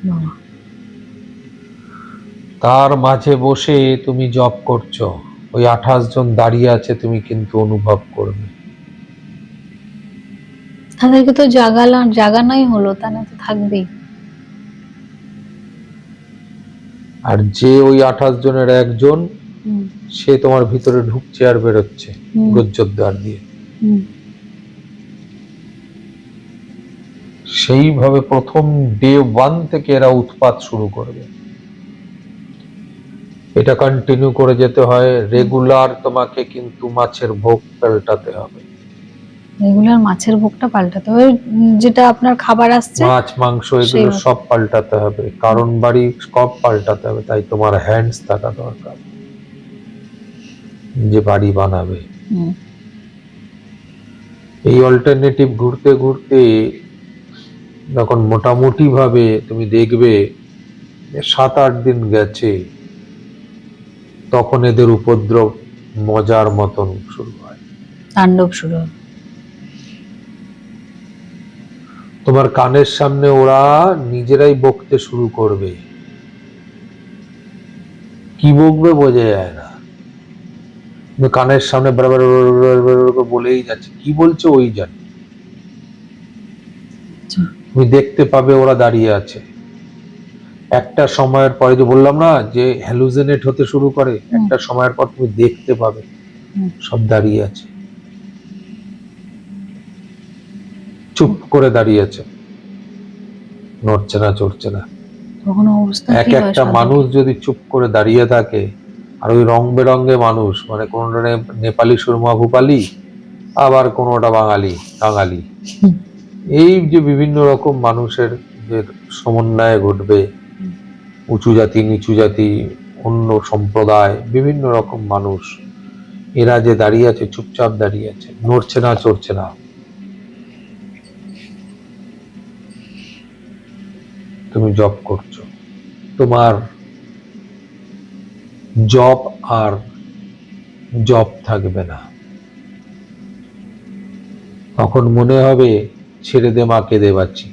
বাবা। তার মাঝে বসে তুমি জব করছো, ওই 28 জন দাঁড়িয়ে আছে, তুমি কিন্তু অনুভব করবে। তাদেরকে তো জাগানোই হলো, তা না তো থাকবেই। আর যে ওই 28 জনের একজন, হুম, সে তোমার ভিতরে ঢুকছে আর বেরোচ্ছে হুম, গজ্জরদ্বার দিয়ে। হুম, সেইভাবে প্রথম ডে 1 থেকে এরা উৎপাত শুরু করবে। এটা কন্টিনিউ করে যেতে হয়, রেগুলার তোমাকে কিন্তু মাছের ভোগ পাল্টাতে হবে। রেগুলার মাছের ভোগটা পাল্টাতে হবে, যেটা আপনার খাবার আসছে মাছ মাংস এগুলো সেই। সব পাল্টাতে হবে, কারণ বাড়ি সব পাল্টাতে হবে। তাই তোমার হ্যান্ডস থাকা দরকার, যে বাড়ি বানাবে। হুম, এই অল্টারনেটিভ ঘুরতে ঘুরতে যখন মোটামুটি ভাবে তুমি দেখবে 7-8 দিন গেছে, তখন এদের উপদ্রব মজার মতন শুরু হয়। তাণ্ডব শুরু হবে। তোমার কানের সামনে ওরা নিজেরাই বকতে শুরু করবে। কি বকবে বোঝা যায় না, কিন্তু কানের সামনে বারবার বলেই যাচ্ছে, কি বলছে ওই জানে। আচ্ছা। তুমি দেখতে পাবে ওরা দাঁড়িয়ে আছে। একটা সময়ের পরে, যে বললাম না যে হ্যালুসিনেট হতে শুরু করে, একটা সময়ের পর তুমি দেখতে পাবে হুম। সব দাঁড়িয়ে আছে, চুপ করে দাঁড়িয়ে আছে, নড়ছে না চড়ছে না। তখন অবস্থা এক কি হয় একটা সাধকের? মানুষ যদি চুপ করে দাঁড়িয়ে থাকে, আর ওই রং বেরঙে মানুষ, মানে কোনটা নেপালি সুরমা ভূপালি, আবার কোনোটা বাঙালি কাঙালি, হুম, এই যে বিভিন্ন রকম মানুষের যে সমন্বয় ঘটবে, হুম, উঁচু জাতি নিচু জাতি, অন্য সম্প্রদায়, বিভিন্ন রকম মানুষ, এরা যে দাঁড়িয়ে আছে, চুপচাপ দাঁড়িয়ে আছে, নড়ছে না চড়ছে না। তুমি জব করছো, তোমার জব আর জব থাকবে না। তখন মনে হবে ছেড়ে দে মা, কেঁদে বাঁচি।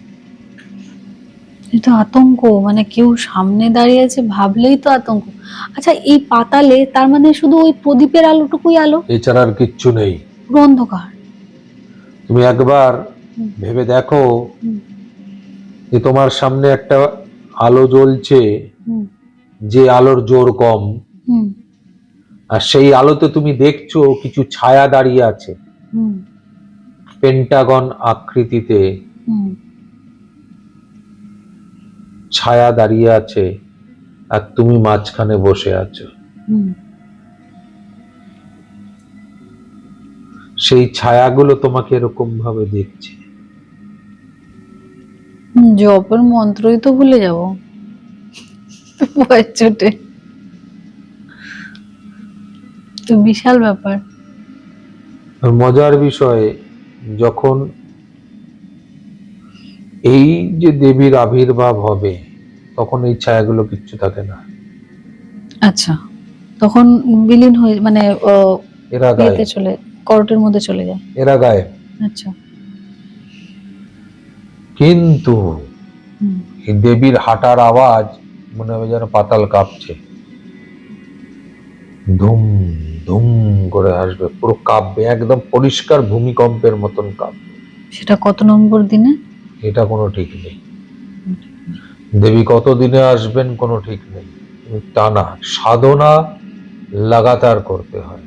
এটা আতঙ্ক, মানে কেউ সামনে দাঁড়িয়ে আছে ভাবলেই তো আতঙ্ক। আচ্ছা, এই পাতালে তার মানে শুধু ওই প্রদীপের আলোটুকুই আলো? এছাড়া আর কিচ্ছু নেই। পুরো অন্ধকার? তুমি একবার হুম, ভেবে দেখো হুম, যে তোমার সামনে একটা আলো জ্বলছে, হুম, যে আলোর জোর কম, হুম, আর সেই আলোতে তুমি দেখছো কিছু ছায়া দাঁড়িয়ে আছে হুম, পেন্টাগন আকৃতিতে, হুম, ছায়া দাঁড়িয়ে আছে, আর তুমি মাঝখানে বসে আছো। হুম। সেই ছায়াগুলো তোমাকে এরকম ভাবে দেখছে। জপের মন্ত্রই তো ভুলে যাব ভয়ের চোটে। তো বিশাল ব্যাপার। আর মজার বিষয়, যখন এই যে দেবীর আবির্ভাব হবে, তখন এই ছায়াগুলো কিচ্ছু থাকে না। আচ্ছা, তখন বিলীন হয়ে মানে এরা বিয়েতে গায়ে, চলে করটের মধ্যে চলে যায়। এরা গায়ে। আচ্ছা। কিন্তু হুম, এই দেবীর হাঁটার আওয়াজ মনে হবে যেন পাতাল কাঁপছে, ধুম ধুম করে আসবে, পুরো কাঁপবে, একদম পরিষ্কার ভূমিকম্পের মতন কাঁপবে। সেটা কত নম্বর দিনে? এটা কোনো ঠিক নেই। দেবী কত দিনে আসবেন কোনো ঠিক নেই। টানা সাধনা লাগাতার করতে হয়,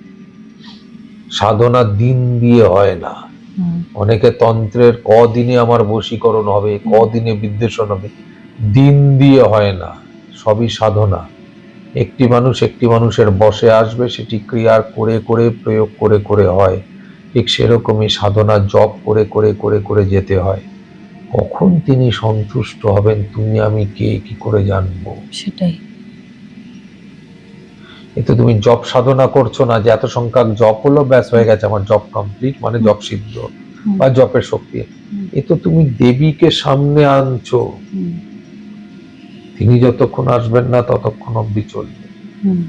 সাধনা দিন দিয়ে হয় না। হুম, অনেকে তন্ত্রের কদিনে আমার বশীকরণ হবে, কদিনে বিদ্বেষণ হবে, দিন দিয়ে হয় না, সবই সাধনা। একটি মানুষের বশে আসবে, সেটি ক্রিয়ার করে করে প্রয়োগ করে করে হয়। ঠিক সেরকমই সাধনা জপ করে করে করে করে যেতে হয়। কখন তিনি সন্তুষ্ট হবেন তুমি আমি কে কি করে জানবো? সেটাই। এতে তুমি জপ সাধনা করছো না, যে এত সংখ্যক জপ হলো, ব্যাস হয়ে গেছে আমার জপ কমপ্লিট, মানে জপ সিদ্ধ হুম, বা জপের শক্তি। হুম, এ তো তুমি দেবীকে সামনে আনছো, হুম, তিনি যতক্ষণ আসবেন না ততক্ষণ অব্দি চলবে। হুম,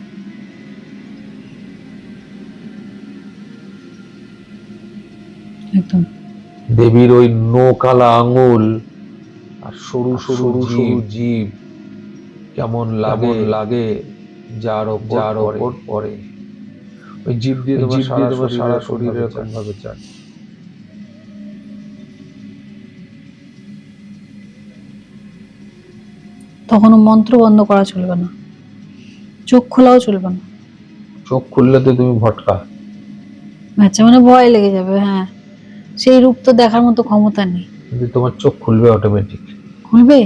একদম। দেবীর ওই নোকালা আঙুল আর সরু সরু সরু জীব কেমন লাগে লাগে, যার ওপর পড়ে ওই জীব দিয়ে তোমার সারা শরীর এরকম ভাবে চাট। তখনও মন্ত্র বন্ধ করা চলবে না, চোখ খোলাও চলবে না। চোখ খুললে তো তুমি ভটকা। আচ্ছা, মানে ভয় লেগে যাবে। হ্যাঁ, সেই রূপ তো দেখার মতো ক্ষমতা নেই। কিন্তু তোমার চোখ খুলবে অটোমেটিক। খুলবে?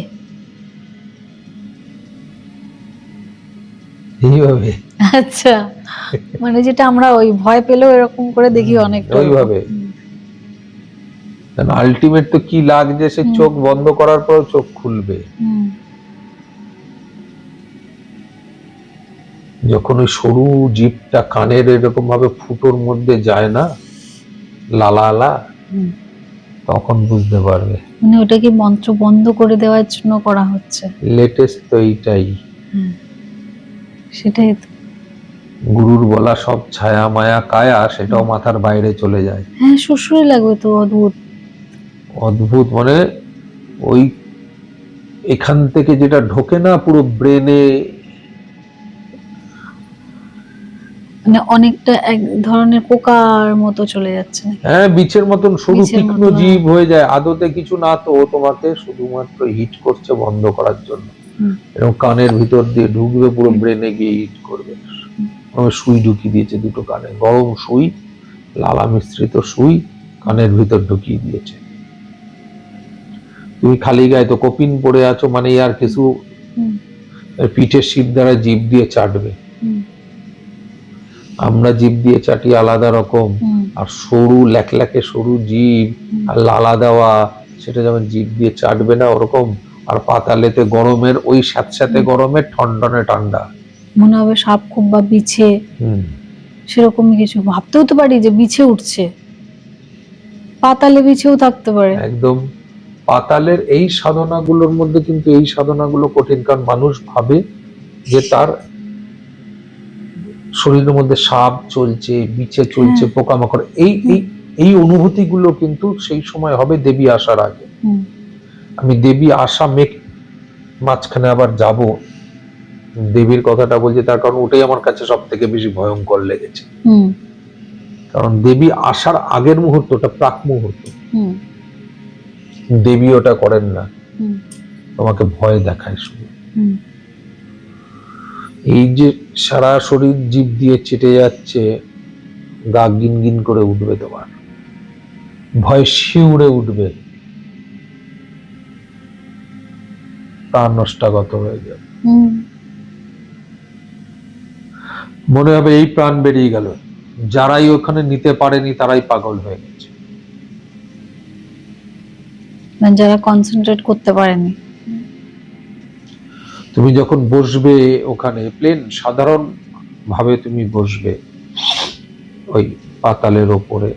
এইভাবে আচ্ছা, মানে যেটা আমরা ওই ভয় পেলেও এরকম করে দেখি অনেকটা ওরকম। ওইভাবে। আলটিমেট তো কি লাগছে, সে হুম। চোখ বন্ধ করার পর চোখ খুলবে। হুম, যখন ওই সরু জিভটা কানের এরকম ভাবে ফুটোর মধ্যে যায় না, লালা, হুম। তখন বুঝতে পারবে। মানে ওটা কি মন্ত্র বন্ধ করে দেওয়ার জন্য করা হচ্ছে? লেটেস্ট তো এইটাই। হ্যাঁ, সেটাই তো। গুরুর বলা সব ছায়া মায়া কায়া, সেটাও মাথার বাইরে চলে যায়। হ্যাঁ, সুশ্রুই লাগবে তো, অদ্ভুত। অদ্ভুত মানে ওই এখান থেকে যেটা ঢোকে না পুরো ব্রেনে, মানে অনেকটা এক ধরনের পোকার মতো চলে যাচ্ছে নাকি? হ্যাঁ বিছের মতন সরু বিছের তীক্ষ্ণ মতো, হ্যাঁ। জীব হয়ে যায়। আদতে কিছু না, তো ও তোমাকে শুধুমাত্র হিট করছে বন্ধ করার জন্য। হুম, এবং কানের ভিতর দিয়ে ঢুকবে, পুরো ব্রেনে গিয়ে হিট করবে। সুই ঢুকিয়ে দিয়েছে দুটো কানে, গরম সুই, লালা মিশ্রিত সুই কানের ভিতর ঢুকিয়ে দিয়েছে। তুমি খালি গায়ে তো কপিন পরে আছো, মানে আর কিছু হুম, পিঠের শিপ দ্বারা জিভ দিয়ে চাটবে। হুম, আমরা জিভ দিয়ে চাটি আলাদা রকম, হুম, আর সরু ল্যাকল্যাকে সরু জিভ আর লালা দেওয়া, সেটা যেমন জিভ দিয়ে চাটবে না ওরকম। আর পাতালেতে গরমের ওই স্যাঁতস্যাঁতে গরমের ঠনঠনে ঠান্ডা। মনে হবে সাপ খুব বা বিছে, হুম, সেরকমই কিছু। ভাবতেও তো পারি যে বিছে উঠছে, পাতালে বিছেও থাকতে পারে। একদম। পাতালের এই সাধনাগুলোর মধ্যে কিন্তু এই সাধনাগুলো কঠিন, কারণ মানুষ ভাবে যে তার শরীরের মধ্যে সাপ চলছে, বিছে চলছে, হ্যাঁ। পোকামাকড়, এই এই এই অনুভূতিগুলো কিন্তু সেই সময় হবে দেবী আসার আগে। হুম, আমি দেবী আসা মাঝখানে আবার যাব, দেবীর কথাটা বলছি তার কারণ ওটাই আমার কাছে সব থেকে বেশি ভয়ঙ্কর লেগেছে। হুম, কারণ দেবী আসার আগের মুহূর্তটা প্রাক মুহূর্ত, হুম, দেবী ওটা করেন না, হুম, তোমাকে ভয় দেখায় শুধু। হুম, এই যে সারা শরীর জীব দিয়ে চেটে যাচ্ছে, গা গিন গিন করে উঠবে, তোমার ভয় শিউরে উঠবে, প্রাণ নষ্টাগত হয়ে যাবে। হুম। মনে হবে এই প্রাণ বেরিয়ে গেল, যারাই ওখানে নিতে পারেনি তারাই পাগল হয়ে গেছে। মানে যারা কনসেন্ট্রেট করতে পারেনি। তুমি যখন বসবে ওখানে, প্লেন সাধারণ ভাবে তুমি বসবে ওই পাতালের ওপরে,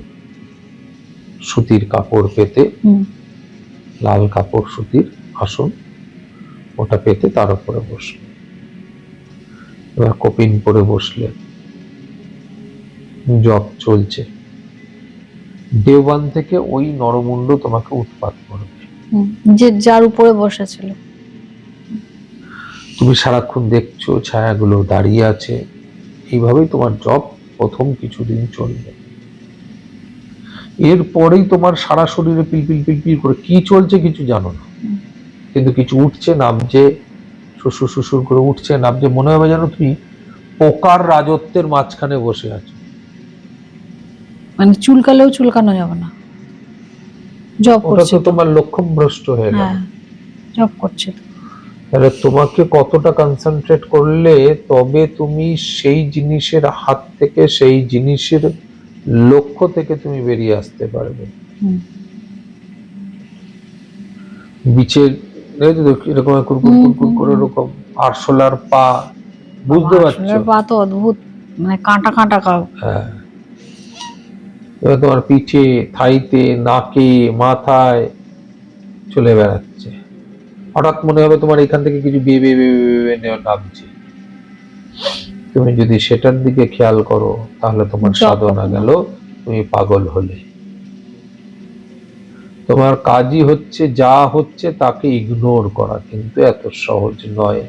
সুতির কাপড় পেতে, হুম, লাল কাপড় সুতির আসন, ওটা পেতে তার উপরে বসবে। এবার কপিন পরে বসলে, জব চলছে। ডে 1 থেকে ওই নরমুণ্ড তোমাকে উৎপাত করবে। যে যার উপরে বসেছিল। তুমি সারাক্ষণ দেখছো ছায়াগুলো দাঁড়িয়ে আছে। এইভাবেই তোমার জব প্রথম কিছুদিন চলবে। এরপরেই তোমার সারা শরীরে পিলপিল পিলপিল করে কি চলছে কিছু জানো না, কিন্তু কিছু উঠছে নামছে, শ্বশুর শ্বশুর করে উঠছে নামছে, মনে হবে যেন তুমি পোকার রাজত্বের মাঝখানে বসে আছো। মানে চুলকালেও চুলকানো যাবে না, জব ওটা করছে তো তো। তোমার লক্ষ্যভ্রষ্ট হয়ে গেল। হ্যাঁ, জব করছে তো। তাহলে তোমাকে কতটা কনসেন্ট্রেট করলে তবে তুমি সেই জিনিসের হাত থেকে, সেই জিনিসের লক্ষ্য থেকে তুমি বেরিয়ে আসতে পারবে। বিচের এরকম কুরকুর কুরকুর করে এরকম আরশোলার পা, বুঝতে পারছো? আসলে পা তো অদ্ভুত, মানে কাঁটা কাঁটা হ্যাঁ, এবার তোমার পিঠে, থাইতে, নাকে, মাথায় চলে বেড়াচ্ছে। হঠাৎ মনে হবে তোমার এখান থেকে কিছু বেয়ে বেয়ে নামছে। তুমি যদি সেটার দিকে খেয়াল করো তাহলে তোমার সাধনা গেল, তুমি পাগল হলে। তোমার কাজই হচ্ছে যা হচ্ছে তাকে ইগনোর করা, কিন্তু এত সহজ নয়।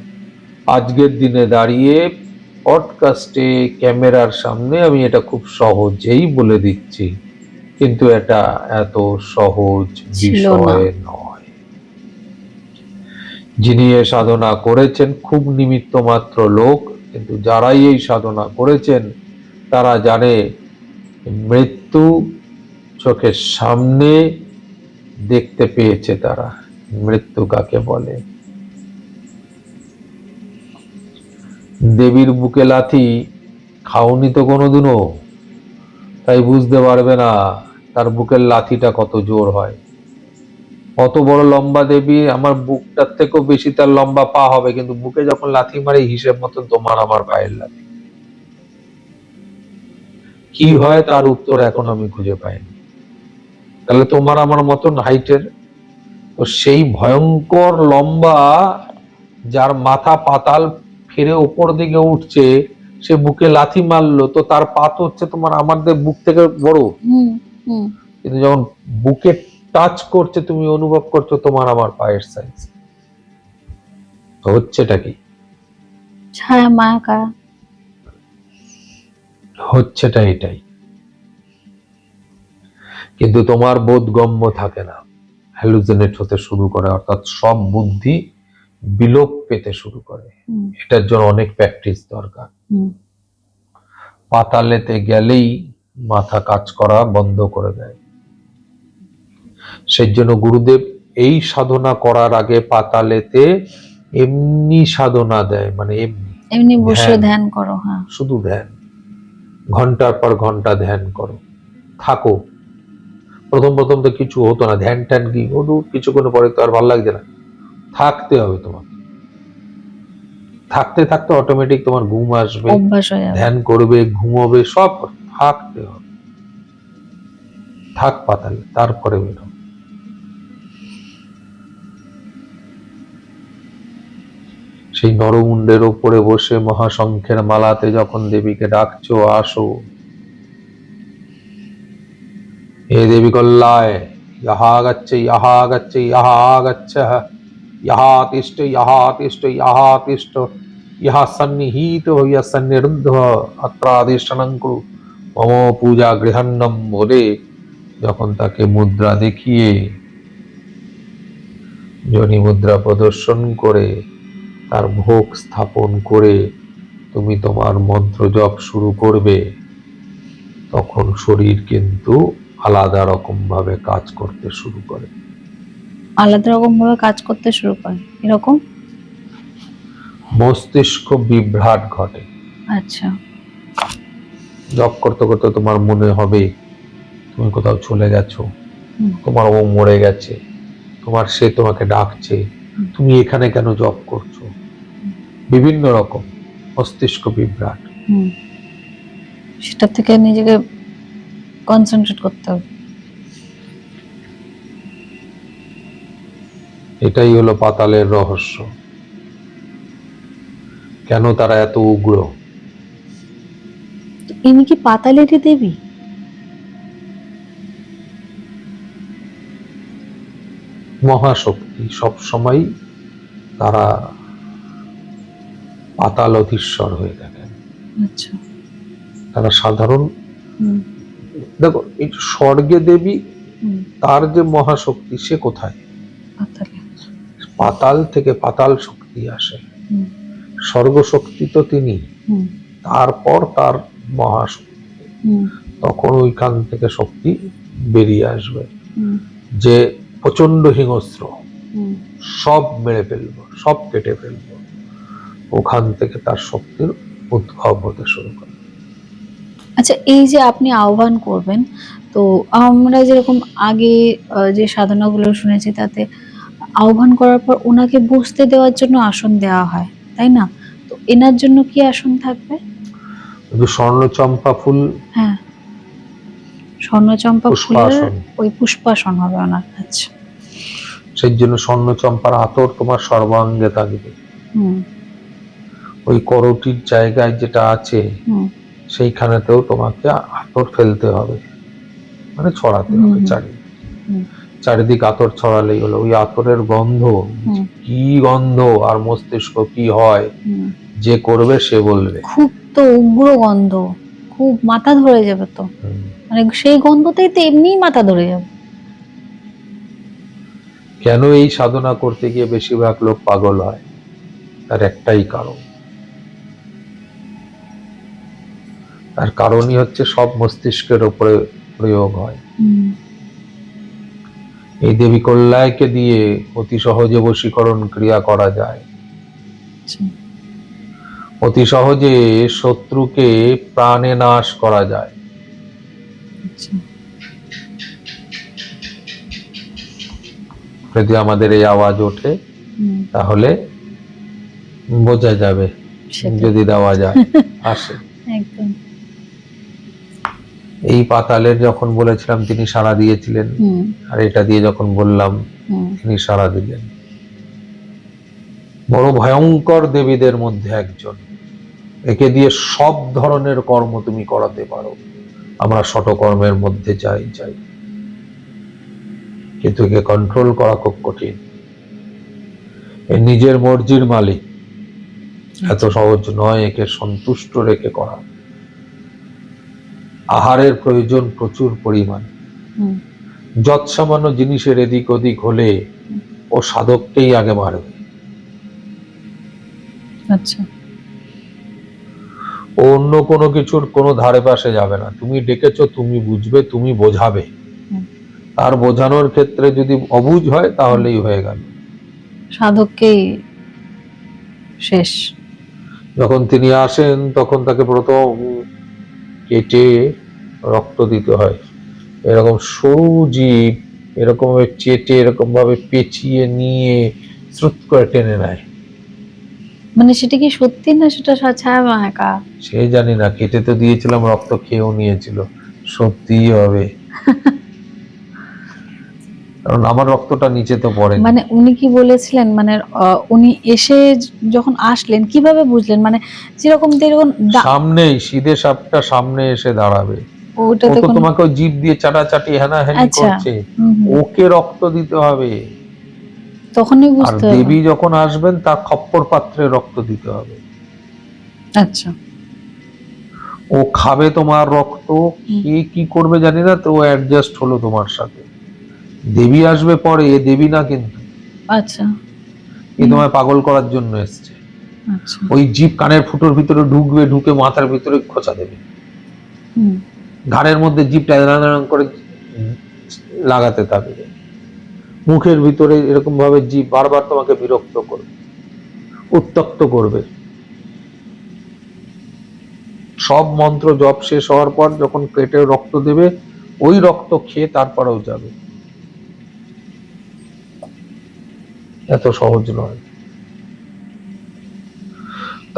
আজকের দিনে দাঁড়িয়ে পডকাস্টে ক্যামেরার সামনে আমি এটা খুব সহজেই বলে দিচ্ছি, কিন্তু এটা এত সহজ বিষয় নয়। যিনি এ সাধনা করেছেন খুব নিমিত্ত মাত্র লোক, কিন্তু যারাই এই সাধনা করেছেন তারা জানে মৃত্যু চোখের সামনে দেখতে পেয়েছে তারা। মৃত্যু কাকে বলে? দেবীর বুকে লাথি খাওনি তো কোনোদিনও, তাই বুঝতে পারবে না তার বুকের লাথিটা কত জোর হয়। অত বড় লম্বা দেবী, আমার বুকটার থেকেও বেশি তার লম্বা পা হবে, কিন্তু বুকে যখন লাথি মারে হিসেব মতন তোমার আমার পায়ের লাথি। কি হয় তার উত্তর এখন আমি খুঁজে পাইনি। তাহলে তোমার আমার মতন হাইটের, তো সেই ভয়ঙ্কর লম্বা যার মাথা পাতাল ফিরে উপর দিকে উঠছে, সে বুকে লাথি মারলো, তো তার পা তো হচ্ছে তোমার আমাদের বুক থেকে বড়, কিন্তু যখন বুকে টাচ করছে তুমি অনুভব করছো তোমার আমার পায়ের সাইজ। হচ্ছেটা কি? ছায়া মায়াকার। হচ্ছেটা এটাই, কিন্তু তোমার বোধগম্য থাকে না, হ্যালুসিনেট হতে শুরু করে, অর্থাৎ সব বুদ্ধি বিলোপ পেতে শুরু করে। এটার জন্য অনেক প্র্যাকটিস দরকার। পাতালেতে গেলেই মাথা কাজ করা বন্ধ করে দেয়। সেই জন্য গুরুদেব এই সাধনা করার আগে পাতালেতে এমনি সাধনা দেয়, মানে এমনি বসে ধ্যান করো। হ্যাঁ, শুধু ধ্যান, ঘন্টার পর ঘন্টা ধ্যান করো, থাকো। প্রথম প্রথম তো কিছু হতো না, ধ্যান ট্যান কি কিছুক্ষণ পরে তো আর ভালো লাগছে না, থাকতে হবে তোমাকে। থাকতে থাকতে অটোমেটিক তোমার ঘুম আসবে, অভ্যাস হয়ে যাবে। ধ্যান করবে, ঘুমোবে, সব থাকতে হবে। থাক পাতালে, তারপরে বেরো। সেই নরমুণ্ডের ওপরে বসে মহাশঙ্খের মালাতে যখন দেবীকে ডাকছো, আসো হে দেবী কল্যায়, ইহা গচ্ছে ইহা গচ্ছে ইহা গচ্ছ, ইহা তিষ্ঠ ইহা তিষ্ঠ ইহা তিষ্ঠ, ইহা সন্নিহিত হইয়া সন্নিরুদ্ধ অত্রাধিষ্ঠানং কুরু মম পূজা গৃহান্নম বলে যখন তাকে মুদ্রা দেখিয়ে, যোনি মুদ্রা প্রদর্শন করে, তার ভোগ স্থাপন করে তুমি তোমার মন্ত্র জপ শুরু করবে, তখন শরীর কিন্তু আলাদা রকম ভাবে কাজ করতে শুরু করে। আলাদা রকম ভাবে কাজ করতে শুরু করে, এরকম মস্তিষ্ক বিভ্রাট ঘটে। আচ্ছা। জপ করতে করতে তোমার মনে হবে তুমি কোথাও চলে গেছো, তোমার ও মরে গেছে, তোমার সে তোমাকে ডাকছে, তুমি এখানে কেন জপ করছো, বিভিন্ন রকম মস্তিষ্ক বিভ্রাট। সেটা থেকে নিজেকে কনসেন্ট্রেট করতে হবে। এটাই হলো পাতালের রহস্য। কেন তারা এত উগ্র? ইনি কি পাতালেরই দেবী? মহাশক্তি, সব সময় তারা পাতাল অধীশ্বর হয়ে থাকেন। আচ্ছা। তারা সাধারণ, হুম, দেখো এই স্বর্গে দেবী, হুম, তার যে মহাশক্তি সে কোথায়? পাতালে। পাতাল থেকে পাতাল শক্তি আসে। হুম, স্বর্গ শক্তি তো তিনি, হুম, তারপর তার মহাশক্তি, হুম, তখন ওইখান থেকে শক্তি বেরিয়ে আসবে হুম, যে প্রচন্ড হিংস্র, হুম। সব মেরে ফেলবো, সব কেটে ফেলবো। ওখান থেকে তার শক্তির উদ্ভব হতে শুরু করে। আচ্ছা, এই যে আপনি আহ্বান করবেন, তো আমরা যেরকম আগে যে সাধনাগুলো শুনেছি তাতে আহ্বান করার পর ওনাকে বসতে দেওয়ার জন্য আসন দেওয়া হয়, তাই না? তো এনার জন্য কি আসন থাকবে? কিন্তু স্বর্ণচম্পা ফুল, হ্যাঁ, স্বর্ণচম্পা ফুলের পুষ্পাসন, ওই পুষ্পাসন হবে ওনার। আচ্ছা। সেই জন্য স্বর্ণচম্পার আতর তোমার সর্বাঙ্গে থাকবে। হুম, ওই করটির জায়গায় যেটা আছে হুম, সেইখানেতেও তোমাকে আতর ফেলতে হবে, মানে ছড়াতে হুম, হবে হুম, চারিদিকে। হুম, চারিদিক আতর ছড়ালেই হলো। ওই আতরের গন্ধ, হুম, কি গন্ধ আর মস্তিষ্ক কি হয়, হুম। যে করবে সে বলবে। খুব তো উগ্র গন্ধ, খুব মাথা ধরে যাবে তো। হুম। মানে সেই গন্ধতেই তো এমনিই মাথা ধরে যাবে। কেন এই সাধনা করতে গিয়ে বেশিরভাগ লোক পাগল হয়? তার একটাই কারণ, তার কারণই হচ্ছে সব মস্তিষ্কের উপরে প্রয়োগ হয়। হুম, এই দেবী কল্যায়কে দিয়ে অতি সহজে বশীকরণ ক্রিয়া করা যায়, আচ্ছা, অতি সহজে শত্রুকে প্রাণে নাশ করা যায়। আচ্ছা। যদি আমাদের এই আওয়াজ ওঠে হুম, তাহলে বোঝা যাবে, সেটাই। যদি দেওয়া যায় আসে। একদম। এই পাতালের যখন বলেছিলাম তিনি সাড়া দিয়েছিলেন, হুম, আর এটা দিয়ে যখন বললাম হুম, তিনি সাড়া দিলেন। বড় ভয়ঙ্কর দেবীদের মধ্যে একজন। একে দিয়ে সব ধরনের কর্ম তুমি করাতে পারো। আমরা শতকর্মের মধ্যে যাই, কিন্তু একে কন্ট্রোল করা খুব কঠিন। এ নিজের মর্জির মালিক, এত সহজ নয় একে সন্তুষ্ট রেখে করা। আহারের প্রয়োজন প্রচুর পরিমাণ। হুম, যৎসামান্য জিনিসের এদিক ওদিক হলে ও সাধককেই আগে মারবে। আচ্ছা। ও অন্য কোনো কিছুর কোনো ধারে পাশে যাবে না। তুমি ডেকেছো, তুমি বুঝবে, তুমি বোঝাবে। হুম, আর বোঝানোর ক্ষেত্রে যদি অবুঝ হয় তাহলেই হয়ে গেল। সাধককেই শেষ। যখন তিনি আসেন তখন তাকে প্রথম কেটে রক্ত দিতে হয়। এরকম সরু জীব এরকম ভাবে চেটে, এরকম ভাবে পেঁচিয়ে নিয়ে শ্রুত করে টেনে নেয়। মানে সেটা কি সত্যি না সেটা ছায়া মাকা? সে জানি না, কেটে তো দিয়েছিলাম, রক্ত খেয়েও নিয়েছিল, সত্যিই হবে, কারণ আমার রক্তটা নিচে তো পড়েনি। মানে উনি কি বলেছিলেন, মানে উনি এসে যখন আসলেন কিভাবে বুঝলেন, মানে যেরকম যেরকম সামনেই সিধে সাপটা সামনে এসে দাঁড়াবে। ওটা ও তো তখন। তোমাকে ওই জিভ দিয়ে চাটাচাটি হেনাহেনি আচ্ছা। করছে, হুম, হুম। ওকে রক্ত দিতে হবে। তখনই আর বুঝতে হবে। দেবী যখন আসবেন তার খপ্পর পাত্রে রক্ত দিতে হবে। আচ্ছা। ও খাবে তোমার রক্ত, খেয়ে কি করবে জানি না, তো ও অ্যাডজাস্ট হলো তোমার সাথে। দেবী আসবে পরে, এ দেবী না কিন্তু, আচ্ছা। এ তোমায় পাগল করার জন্য এসছে। আচ্ছা। ওই জিভ কানের ফুটোর ভিতরে ঢুকবে, ঢুকে মাথার ভিতরে খোঁচা দেবে, হুম, ঘাড়ের মধ্যে জিভটা করে লাগাতে থাকবে, মুখের ভিতরে এরকম ভাবে জিভ বারবার তোমাকে বিরক্ত করবে, উত্তক্ত করবে। সব মন্ত্র জপ শেষ হওয়ার পর যখন পেটে রক্ত দেবে, ওই রক্ত খেয়ে তারপরেও যাবে। এত সহজ নয়।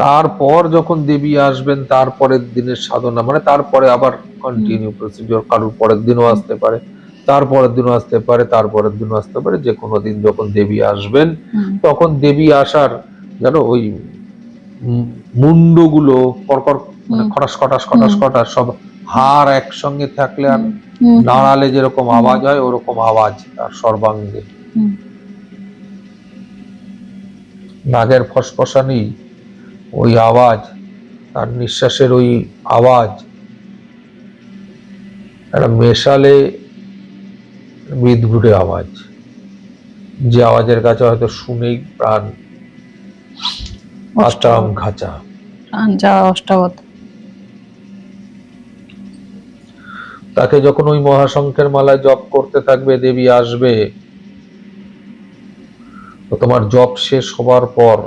তারপর যখন দেবী আসবেন তারপরের দিনের সাধনা, মানে তারপরে আবার কন্টিনিউ প্রসিডিওর, কারোর পরের দিনও আসতে পারে, তারপরের দিনও আসতে পারে, তারপরের দিনও আসতে পারে, যে কোনো দিন যখন দেবী আসবেন হুম, তখন দেবী আসার, জানো ওই মুন্ডগুলো পরপর মানে হুম। খটাস খটাস খটাস খটাস সব হাড় একসঙ্গে থাকলে আর হুম, নাড়ালে যেরকম আওয়াজ হয় ওরকম আওয়াজ তার সর্বাঙ্গে। হুম, নাগের ফসফসানি ওই আওয়াজ, তার নিঃশ্বাসের ওই আওয়াজ, একটা মেশালে বিদঘুটে আওয়াজ, যে আওয়াজের কাছে হয়তো শুনেই প্রাণ আচাম ঘাচা। প্রাণ যাওয়া অষ্টাগত। তাকে যখন ওই মহাশঙ্খের মালায় জপ করতে থাকবে, দেবী আসবে। তো তোমার জপ শেষ হবার পর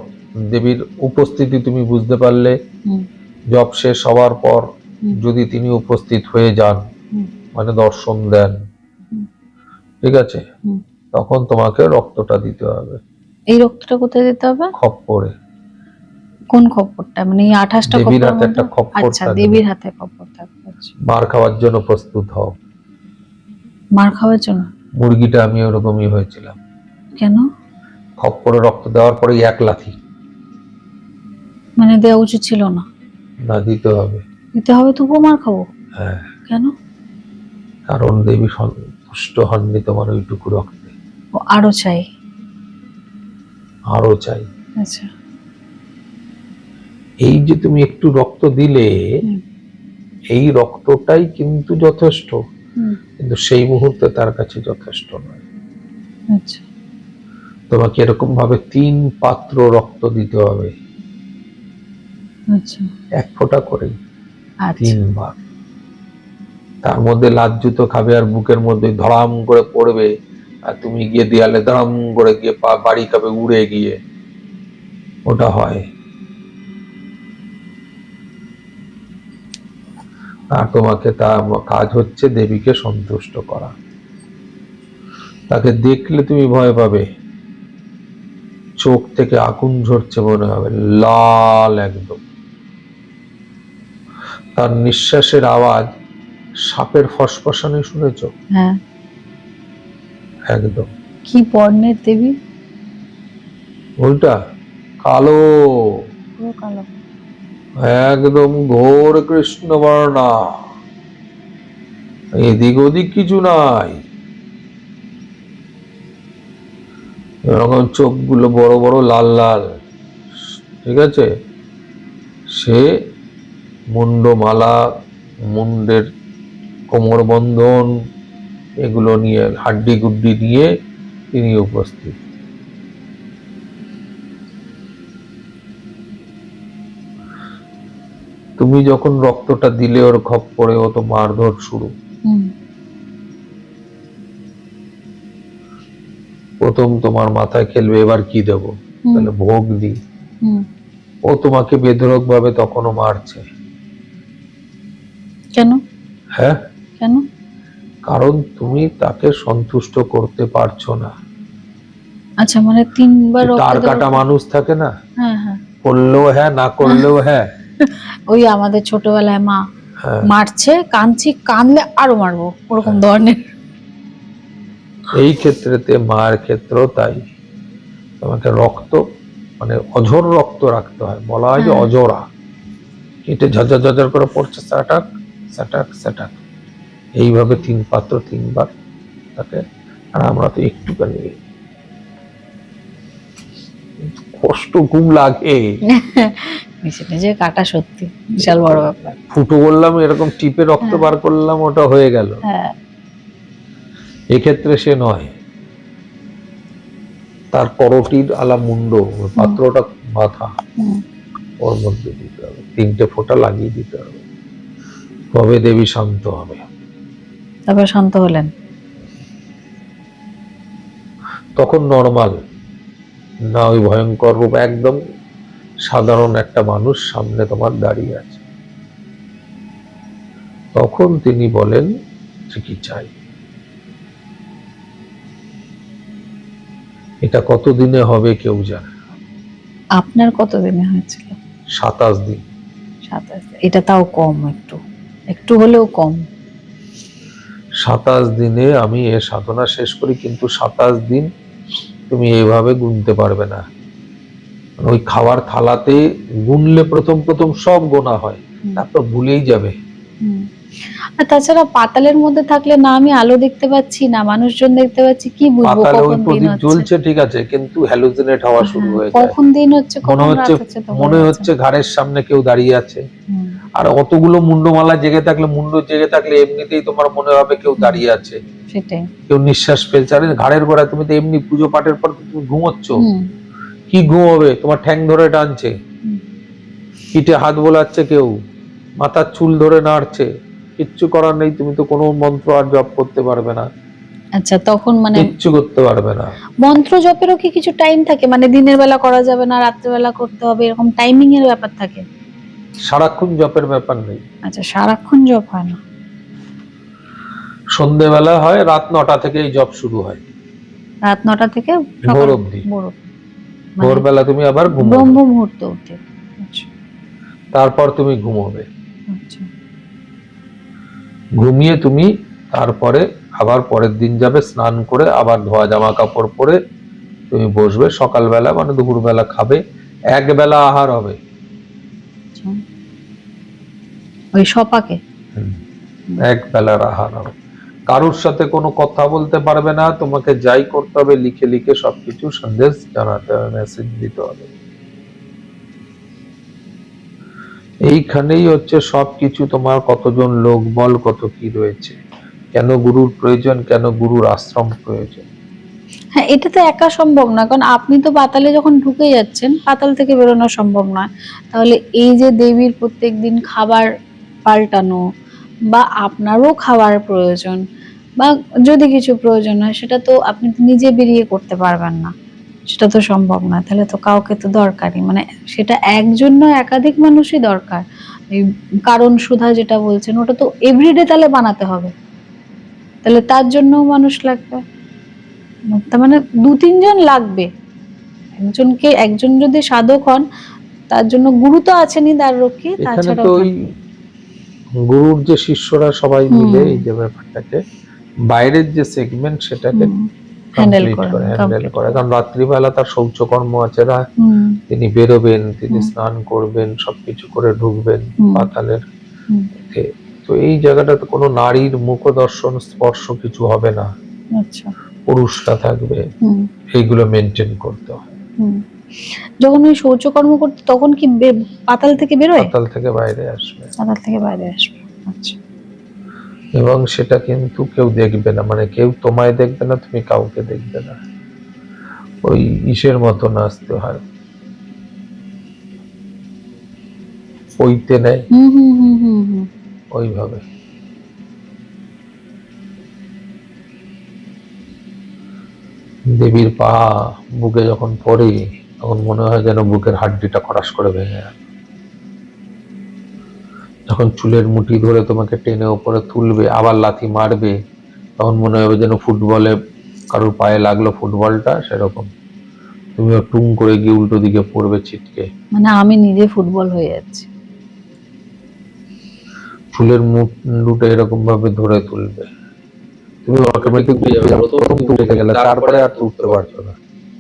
দেবীর উপস্থিতি তুমি বুঝতে পারলে। হুম, জপ শেষ হওয়ার পর হুম, যদি তিনি উপস্থিত হয়ে যান, হুম, মানে দর্শন দেন, হুম, ঠিক আছে, হুম। তখন তোমাকে রক্তটা দিতে হবে এই রক্তটা কোথায় দিতে হবে? খপ্পরে। কোন খপ্পরটা? মানে এই 28টা দেবীর খপ্পরের হাতে মধ্যে? একটা খপ্পর আচ্ছা, থাকবে। দেবীর হাতে খপ্পর থাকবে। আচ্ছা। মার খাওয়ার জন্য প্রস্তুত হও। মার খাওয়ার জন্য? মুরগিটা আমি ওরকমই হয়েছিলাম। কেন? খপ্পরে রক্ত দেওয়ার পরে এক লাথি। মানে দেওয়া উচিত ছিল না? না, দিতে হবে। দিতে হবে, তবুও মার খাবো? হ্যাঁ, কেন? কারণ দেবী সন্তুষ্ট হননি তোমার ওইটুকু রক্তে, ও, আরো চাই? আরো চাই। আচ্ছা। এই যে তুমি একটু রক্ত দিলে, হুম, এই রক্তটাই কিন্তু যথেষ্ট, হুম, কিন্তু সেই মুহূর্তে তার কাছে যথেষ্ট নয়। আচ্ছা, তোমাকে এরকম ভাবে 3 পাত্র রক্ত দিতে হবে, আচ্ছা, 1 ফোঁটা করে, আচ্ছা। 3 বার। তার মধ্যে লাজ্জুতো খাবে আর বুকের মধ্যে ধড়াম করে পড়বে, আর তুমি গিয়ে দেয়ালে ধড়াম করে গিয়ে বাড়ি খাবে উড়ে গিয়ে। ওটা হয়। আর তোমাকে তার কাজ হচ্ছে দেবীকে সন্তুষ্ট করা। তাকে দেখলে তুমি ভয় পাবে, চোখ থেকে আগুন ঝরছে মনে হবে, লাল একদম। তার নিঃশ্বাসের আওয়াজ সাপের ফসফসানি শুনেছ? হ্যাঁ। একদম। কি বর্ণের দেবী? ওইটা কালো, পুরো কালো? একদম ঘোর কৃষ্ণবর্ণা, এদিক ওদিক কিছু নাই। এরকম চোখগুলো বড় বড় লাল লাল, ঠিক আছে। সে মুন্ডমালা, মুন্ডের কোমর বন্ধন, এগুলো নিয়ে হাড্ডি গুড্ডি নিয়ে তিনি উপস্থিত। তুমি যখন রক্তটা দিলে ওর খপ্পরে, ও তো মারধর শুরু। হুম, প্রথম তোমার মাথায় খেলবে, এবার কি দেব, তাহলে ভোগ দি। হুম। ও তোমাকে বেধড়ক ভাবে তখনও মারছে। কেন? হ্যাঁ, কেন? কারণ তুমি তাকে সন্তুষ্ট করতে পারছো না। আচ্ছা, মানে 3বার রক্ত তার দেওয়ার কাটা পর? মানুষ থাকে না, হ্যাঁ, হ্যাঁ। করলেও হ্যাঁ, না করলেও হ্যাঁ। ওই আমাদের ছোটবেলায় মা হ্যাঁ, মারছে, কাঁদছি, কাঁদলে আরো মারবো, ওরকম ধরনের। এই ক্ষেত্রেতে মায়ের ক্ষেত্রেও তাই। তোমাকে রক্ত মানে অঝোর রক্ত রাখতে হয়, বলা হয় যে হ্যাঁ। অজোড়া, কেটে ঝরঝর ঝরঝর করে পড়ছে, স্যাটাক স্যাটাক স্যাটাক, এইভাবে 3 পাত্র 3 বার তাকে। আর আমরা তো একটুখানি কষ্ট খুব লাগে। নিজে নিজে কাটা সত্যি বিশাল বড় ব্যাপার। ফুটো করলাম, এরকম টিপে রক্ত হ্যাঁ। বার করলাম, ওটা হয়ে গেল। হ্যাঁ। এক্ষেত্রে সে নয়, তার করটির আলা মুন্ড, পাত্রটা মাথা, হুম। ওর মধ্যে দিতে হবে, 3টে ফোঁটা লাগিয়ে দিতে হবে, তবে দেবী শান্ত হবে। তারপর শান্ত হলেন? তখন নর্মাল না, ওই ভয়ঙ্কর রূপ, একদম সাধারণ একটা মানুষ সামনে তোমার দাঁড়িয়ে আছে। তখন তিনি বলেন যে কি চাই। এটা কতদিনে হবে কেউ জানে না। আপনার কতদিনে হয়েছিল? 27 দিন। 27? এটা তাও কম, একটু একটু হলেও কম। 27 দিনে আমি এ সাধনা শেষ করি, কিন্তু 27 দিন তুমি এইভাবে গুনতে পারবে না। ওই খাওয়ার থালাতে গুনলে প্রথম প্রথম সব গোনা হয়, তারপর ভুলেই যাবে। হুম। আর তাছাড়া পাতালের মধ্যে থাকলে না আমি আলো দেখতে পাচ্ছি, না মানুষজন দেখতে পাচ্ছি, কি বুঝবো পাতালে ওই কখন দিন প্রদীপ হচ্ছে? জ্বলছে ঠিক আছে, কিন্তু হ্যালুসিনেট হওয়া শুরু হ্যাঁ, হয়ে যায়। কখন দিন হচ্ছে মনে কখন হচ্ছে রাত হচ্ছে তো বোঝা মনে যাচ্ছে হচ্ছে না। ঘাড়ের সামনে কেউ দাঁড়িয়ে আছে। হুম, আর অতগুলো মুন্ডমালা জেগে থাকলে, মুন্ড জেগে থাকলে এমনিতেই তোমার মনে হবে কেউ হুম। দাঁড়িয়ে আছে, সেটাই। কেউ নিঃশ্বাস ফেলছে। আরে ঘাড়ের গোড়ায় তুমি তো এমনি পুজো পাঠের পর তুমি ঘুমোচ্ছ, হুম, কি ঘুম হবে? তোমার ঠ্যাং ধরে টানছে, হুম। পিঠে হাত বোলাচ্ছে কেউ, মাথার চুল ধরে নাড়ছে, কিচ্ছু করার নেই, তুমি তো কোনো মন্ত্র আর জপ করতে পারবে না, আচ্ছা, তখন মানে কিচ্ছু করতে পারবে না। মন্ত্র জপেরও কি কিছু টাইম থাকে? মানে দিনের বেলা করা যাবে না, রাত্রে বেলা করতে হবে, এরকম টাইমিং এর ব্যাপার থাকে? সারাক্ষণ জপের ব্যাপার নেই, আচ্ছা, সারাক্ষণ জপ হয় না। সন্ধেবেলা হয়, রাত 9টা থেকেই জপ শুরু হয়, রাত 9টা থেকে ভোর সকাল অবধি। ভোর অবধি। মানে ভোরবেলা তুমি আবার ঘুমোবে, ব্রহ্ম মুহূর্ত অবধি। আচ্ছা, তারপর তুমি ঘুমোবে। আচ্ছা। ঘুমিয়ে তুমি তারপরে আবার পরের দিন যাবে, স্নান করে আবার ধোয়া জামা কাপড় পরে তুমি বসবে। সকালবেলা মানে দুপুরবেলা খাবে, এক বেলা আহার হবে। আচ্ছা। ওই সপাকে। হুম, এক বেলার আহার হবে। কারোর সাথে কোনো কথা বলতে পারবে না, তোমাকে যাই করতে হবে লিখে লিখে সবকিছু সন্দেশ জানাতে হবে, মেসেজ দিতে হবে। এইখানেই হচ্ছে সবকিছু, তোমার কতজন লোক বল, কত কি রয়েছে, কেন গুরুর প্রয়োজন, কেন গুরুর আশ্রম প্রয়োজন। হ্যাঁ, এটা তো একা সম্ভব না, কারণ আপনি তো পাতালে যখন ঢুকে যাচ্ছেন, পাতাল থেকে বেরোনো সম্ভব নয়। তাহলে এই যে দেবীর প্রত্যেকদিন খাবার পাল্টানো, বা আপনারও খাবার প্রয়োজন, বা যদি কিছু প্রয়োজন হয়, সেটা তো আপনি তো নিজে বেরিয়ে করতে পারবেন না, সেটা তো সম্ভব না। তাহলে তো কাউকে তো দরকারই, মানে সেটা একজন নয়, একাধিক মানুষই দরকার। এই কারণ সুধা যেটা বলছেন, ওটা তো এভরিডে তাহলে বানাতে হবে, তাহলে তার জন্যও মানুষ লাগবে। তার মানে 2-3 জন লাগবে। একজন যদি সাধক হন, তার জন্য গুরু তো আছেনই দ্বাররক্ষী, এখানে তাছাড়াও তো ওই গুরুর যে শিষ্যরা সবাই মিলে এই যে ব্যাপারটাকে, বাইরের যে সেগমেন্ট সেটাকে হ্যান্ডেল কমপ্লিট করেন, করে, হ্যান্ডেল কমপ্লিট করে। করেন। কারণ রাত্রিবেলা তার শৌচকর্ম আছে, হুম, তিনি বেরোবেন, তিনি হুম, স্নান করবেন, সবকিছু করে ঢুকবেন হুম, পাতালের হুম। মধ্যে। তো এই জায়গাটাতে কোনো নারীর মুখ দর্শন স্পর্শ কিছু হবে না, আচ্ছা। পুরুষরা থাকবে, হুম, এইগুলো মেনটেন করতে হয়। হুম। যখন ওই শৌচকর্ম করতে, তখন কি পাতাল থেকে বেরোয়? পাতাল থেকে বাইরে আসবে, পাতাল থেকে বাইরে আসবে। আচ্ছা। এবং সেটা কিন্তু কেউ দেখবে না, মানে কেউ তোমায় দেখবে না, তুমি কাউকে দেখবে না। ওই ইসের মতো নাচতে হয়, পইতে নেয় হুম, হুম, হুম, হুম, হুম। ওইভাবে। দেবীর পা বুকে যখন পড়ে, তখন মনে হয় যেন বুকের হাড্ডিটা খটাস করে ভেঙে গেল। যখন চুলের মুঠি ধরে তোমাকে টেনে ওপরে তুলবে, আবার লাথি মারবে, তখন মনে হবে যেন ফুটবলে কারোর পায়ে লাগলো ফুটবলটা, সেরকম তুমিও টুং করে গিয়ে উল্টো দিকে পড়বে ছিটকে। মানে আমি নিজে ফুটবল হয়ে যাচ্ছি। চুলের মুন্ডুটা এরকম ভাবে ধরে তুলবে, তুমি অটোমেটিক উঠে যাবে, প্রথম তো উঠে গেলে, তারপরে আর তো উঠতে পারছো না,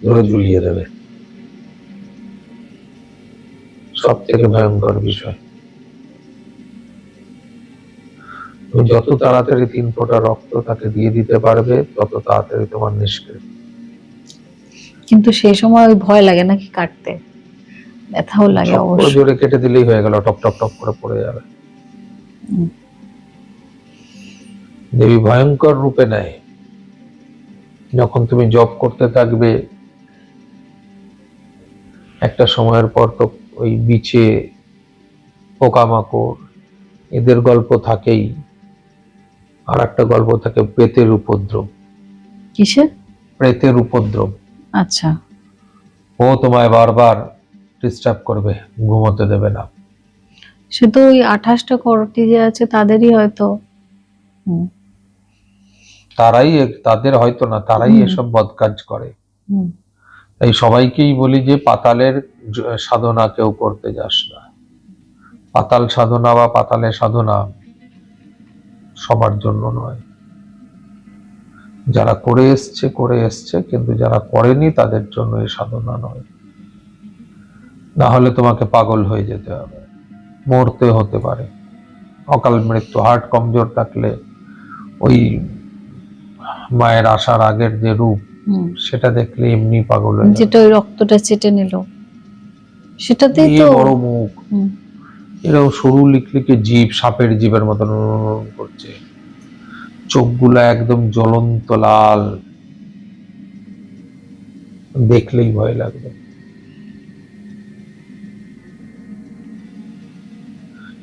ধরে ঝুলিয়ে দেবে। সব থেকে ভয়ঙ্কর বিষয়, তুমি যত তাড়াতাড়ি 3 ফোঁটা রক্ত তাকে দিয়ে দিতে পারবে, তত তাড়াতাড়ি তোমার নিষ্কৃতি। কিন্তু সেই সময় ওই ভয় লাগে নাকি কাটতে? ব্যথাও লাগে ঝপ করে অবশ্য। জোরে কেটে দিলেই হয়ে গেল, টপ টপ টপ করে পড়ে যাবে। হুম, দেবী ভয়ঙ্কর রূপে নেয় যখন তুমি জব করতে থাকবে। একটা সময়ের পর তো ওই বিছে, পোকামাকড়, এদের গল্প থাকেই। আর একটা গল্প থাকে প্রেতের উপদ্রব। কিসের? প্রেতের উপদ্রব, আচ্ছা। ও তোমায় বারবার ডিস্টার্ব করবে, ঘুমোতে দেবে না। সে তো ওই 28টা করটি যে আছে তাদেরই হয়তো। হুম, তাদের হয়তো না, তারাই হুম, এসব বদকাজ করে। হুম। তাই সবাইকেই বলি যে পাতালের সাধনা কেউ করতে যাস না। পাতাল সাধনা বা পাতালের সাধনা সবার জন্য নয়। যারা করে এসছে, কিন্তু যারা করেনি তাদের জন্য এই সাধনা নয়। না হলে তোমাকে পাগল হয়ে যেতে হবে, মরতে হতে পারে অকাল মৃত্যু। হার্ট কমজোর থাকলে ওই মায়ের আসার আগের যে রূপ, হুম, সেটা দেখলে এমনি পাগল হয়ে যাবে। যেটা ওই রক্তটা চেটে নিল, সেটাতেই দিয়ে তো। বড় মুখ, হুম, এরকম সরু লিকলিকে জীব, সাপের জীবের মতন করছে, চোখগুলো একদম জ্বলন্ত লাল, দেখলেই ভয় লাগবে।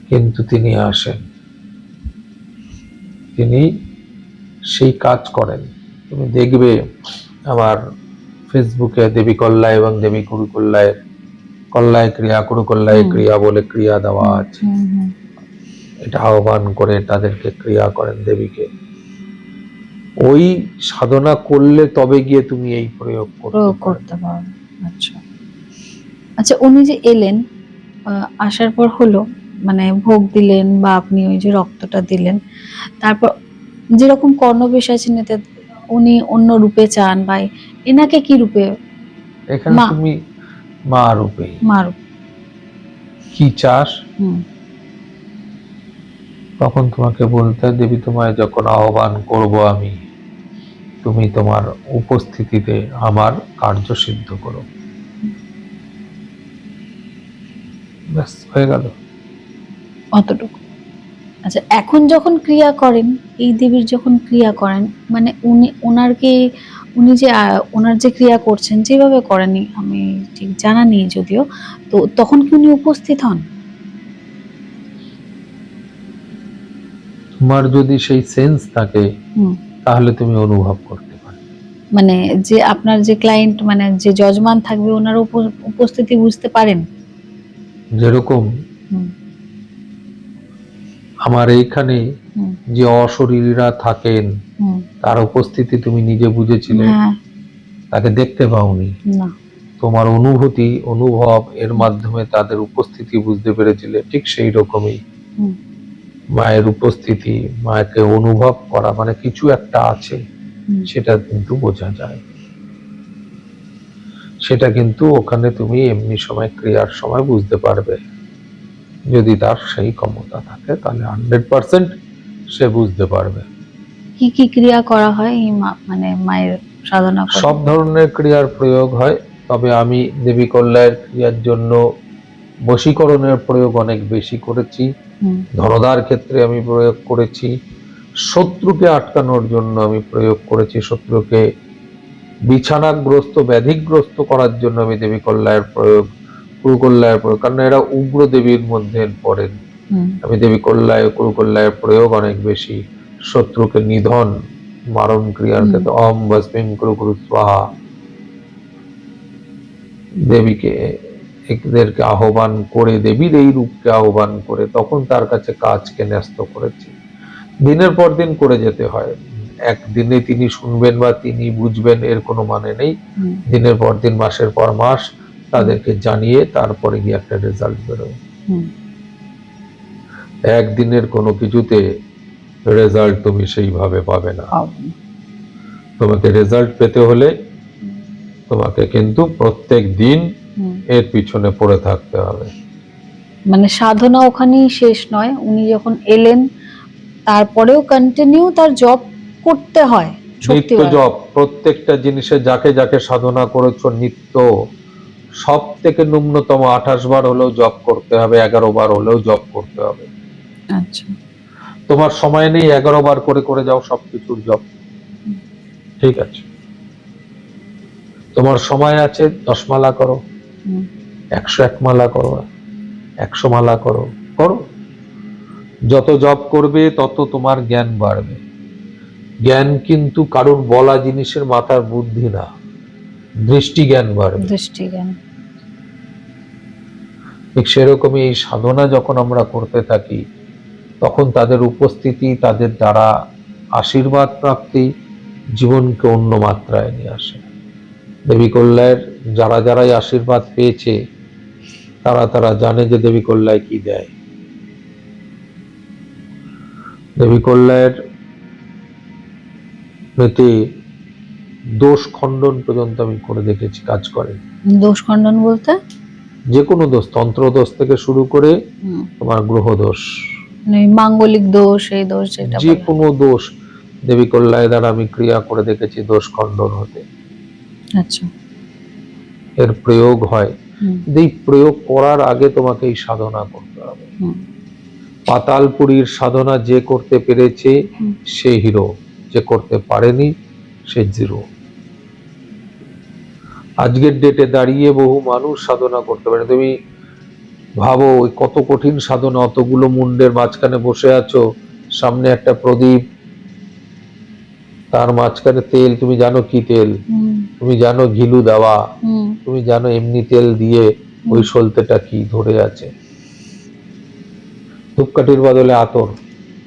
কিন্তু তিনি আসেন, তিনি সেই কাজ করেন। তুমি দেখবে আমার ফেসবুকে দেবী কল্যায় এবং দেবী কুরুকল্যায়ের কল্যায় ক্রিয়া, কুরুকল্যায় ক্রিয়া বলে ক্রিয়া দেওয়া আছে। হুম, হুম, এটা আহ্বান করে তাদেরকে ক্রিয়া করেন দেবীকে। ওই সাধনা করলে তবে গিয়ে তুমি এই প্রয়োগ প্রয়োগ করতে পারবো। আচ্ছা আচ্ছা, উনি যে এলেন, আসার পর হলো, মানে ভোগ দিলেন বা আপনি ওই যে রক্তটা দিলেন, তারপর যেরকম কর্ণবেশ আছেন, এতে উনি অন্য রূপে চান, বা এনাকে কি রূপে? এখানে মা, তুমি মা রূপেই মা রূপ। কি চাস, হুম, তখন তোমাকে বলতে হয়, দেবী তোমায় যখন আহ্বান করব আমি, তুমি তোমার উপস্থিতিতে আমার কার্য সিদ্ধ করো। ব্যাস হয়ে গেল। অতটুকু। আচ্ছা, এখন যখন ক্রিয়া করেন, এই দেবীর যখন ক্রিয়া করেন, মানে উনি যে ওনার যে ক্রিয়া করছেন, যেভাবে করেনি আমি ঠিক জানা নেই যদিও, তো তখন কি উনি উপস্থিত হন? তোমার যদি সেই সেন্স থাকে, হুম, তাহলে তুমি অনুভব করতে পারো। মানে যে আপনার যে ক্লায়েন্ট, মানে যে যজমান থাকবে, ওনার উপস্থিতি বুঝতে পারেন? যেরকম হুম, আমার এইখানে হুম, যে অশরীরীরা থাকেন, হুম, তার উপস্থিতি তুমি নিজে বুঝেছিলে, হ্যাঁ, তাকে দেখতে পাওনি। না, তোমার অনুভূতি, অনুভব এর মাধ্যমে তাদের উপস্থিতি বুঝতে পেরেছিলে। ঠিক সেই রকমই হুম, মায়ের উপস্থিতি, মাকে অনুভব করা, মানে কিছু একটা আছে, হুম, সেটা কিন্তু বোঝা যায়। সেটা কিন্তু ওখানে তুমি এমনি সময় ক্রিয়ার সময় বুঝতে পারবে। যদি তার সেই ক্ষমতা থাকে, তাহলে 100% সে বুঝতে পারবে। কি কি ক্রিয়া করা হয় এই মানে মায়ের সাধনা করে? সব ধরনের ক্রিয়ার প্রয়োগ হয়, তবে আমি দেবী কল্যাণের ক্রিয়ার জন্য বশীকরণের প্রয়োগ অনেক বেশি করেছি। হুম, ধনদার ক্ষেত্রে আমি প্রয়োগ করেছি, শত্রুকে আটকানোর জন্য আমি প্রয়োগ করেছি, শত্রুকে বিছানাগ্রস্ত, ব্যাধিগ্রস্ত করার জন্য আমি দেবী কল্যাণের প্রয়োগ, কুরুকল্যাণের প্রয়োগ, কারণ এরা উগ্র দেবীর মধ্যে পড়েন। হুম, আমি দেবী কল্যাণ, কুরুকল্যাণের প্রয়োগ অনেক বেশি। শত্রুকে নিধন, মারণ ক্রিয়ার হুম, ক্ষেত্রে অম বস্মিং কুরু কুরু স্বাহা, দেবীকে এদেরকে আহ্বান করে, দেবীর এই রূপকে আহ্বান করে, তখন তার কাছে কাজকে ন্যস্ত করেছি। দিনের পর দিন করে যেতে হয়। একদিনে তিনি শুনবেন বা তিনি বুঝবেন এর কোনো মানে নেই। হুম, দিনের পর দিন, মাসের পর মাস তাদেরকে জানিয়ে তারপরে গিয়ে একটা রেজাল্ট বেরোয়। হুম, একদিনের কোনো কিছুতে রেজাল্ট তুমি সেইভাবে পাবে না। পাবো না। তোমাকে রেজাল্ট পেতে হলে তোমাকে কিন্তু প্রত্যেক দিন হুম, এর পিছনে পড়ে থাকতে হবে। মানে সাধনা ওখানেই শেষ নয়, উনি যখন এলেন তারপরেও কন্টিনিউ তার জব করতে হয় নিত্য শক্তিবার। জপ, প্রত্যেকটা জিনিসে যাকে যাকে সাধনা করেছো নিত্য, সব থেকে ন্যূনতম 28 বার হলেও জপ করতে হবে, 11 বার হলেও জপ করতে হবে। আচ্ছা, তোমার সময় নেই 11 বার করে করে যাও সবকিছুর জপ, হুম, ঠিক আছে। তোমার সময় আছে 10 মালা করো, হুম, 101 মালা করো, 100 মালা করো, করো। যত জপ করবে তত তোমার জ্ঞান বাড়বে। জ্ঞান কিন্তু কারোর বলা জিনিসের মাথার বুদ্ধি না, দৃষ্টি জ্ঞান বাড়বে। দৃষ্টিজ্ঞান। ঠিক সেরকমই এই সাধনা যখন আমরা করতে থাকি, তখন তাদের উপস্থিতি, তাদের দ্বারা আশীর্বাদ প্রাপ্তি জীবনকে অন্য মাত্রায় নিয়ে আসে। দেবী কল্যাণের যারা যারাই আশীর্বাদ পেয়েছে, তারা তারা জানে যে দেবী কল্যাণ কি দেয়। দেবী কল্যাণের মেতে দোষ খণ্ডন পর্যন্ত আমি করে দেখেছি, কাজ করে। দোষ খণ্ডন বলতে? যে কোনো দোষ, তন্ত্র দোষ থেকে শুরু করে হুম, তোমার গ্রহ দোষ, মানে ওই মাঙ্গলিক দোষ, এই দোষ যেটা যে বলে। কোনো দোষ দেবী কল্যায় দ্বারা আমি ক্রিয়া করে দেখেছি দোষ খণ্ডন হতে। আচ্ছা। এর প্রয়োগ হয়। হুম, কিন্তু এই প্রয়োগ করার আগে তোমাকে এই সাধনা করতে হবে। হুম, পাতালপুরীর সাধনা যে করতে পেরেছে হুম। সে হিরো, যে করতে পারেনি সে জিরো। আজকের ডেটে দাঁড়িয়ে বহু মানুষ সাধনা করতে পারে। তুমি ভাবো ওই কত কঠিন সাধনা, অতগুলো মুন্ডের মাঝখানে বসে আছো, সামনে একটা প্রদীপ, তার মাঝখানে তেল, তুমি জানো কি তেল, হুম, তুমি জানো ঘিলু দেওয়া, হুম, তুমি জানো এমনি তেল দিয়ে ওই সলতেটা কি ধরে আছে, ধূপকাঠির বদলে আতর,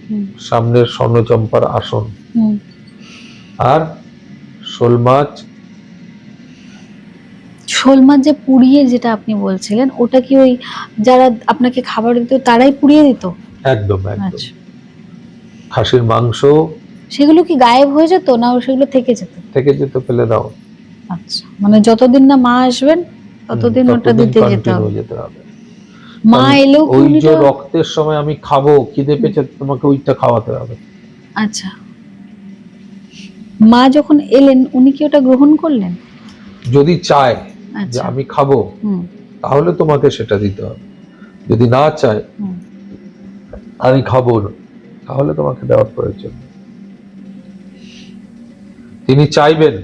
হুম, সামনের স্বর্ণচম্পার আসন, হুম। আর শোল মাছ। শোল মাছ যে পুড়িয়ে যেটা আপনি বলছিলেন, ওটা কি ওই যারা আপনাকে খাবার দিত তারাই পুড়িয়ে দিত? একদম একদম। আচ্ছা। খাসির মাংস সেগুলো কি গায়েব হয়ে যেত না সেগুলো থেকে যেত? থেকে যেত, ফেলে দাও। আচ্ছা, মানে যতদিন না মা আসবেন ততদিন ওটা ততদিন দিতে যেতে কন্টিনিউ হবে। যেতে হবে। মা কারণ এলেও কি ওই যে উনিটা? রক্তের সময় আমি খাবো, খিদে পেয়েছে, তোমাকে ওইটা খাওয়াতে হবে। আচ্ছা, মা যখন এলেন উনি কি ওটা গ্রহণ করলেন? যদি চায় যে আচ্ছা। আমি খাবো, হুম, তাহলে তোমাকে সেটা দিতে হবে। যদি না চায় হুম, আমি খাবো না, তাহলে তোমাকে দেওয়ার প্রয়োজন নেই। তিনি চাইবেন,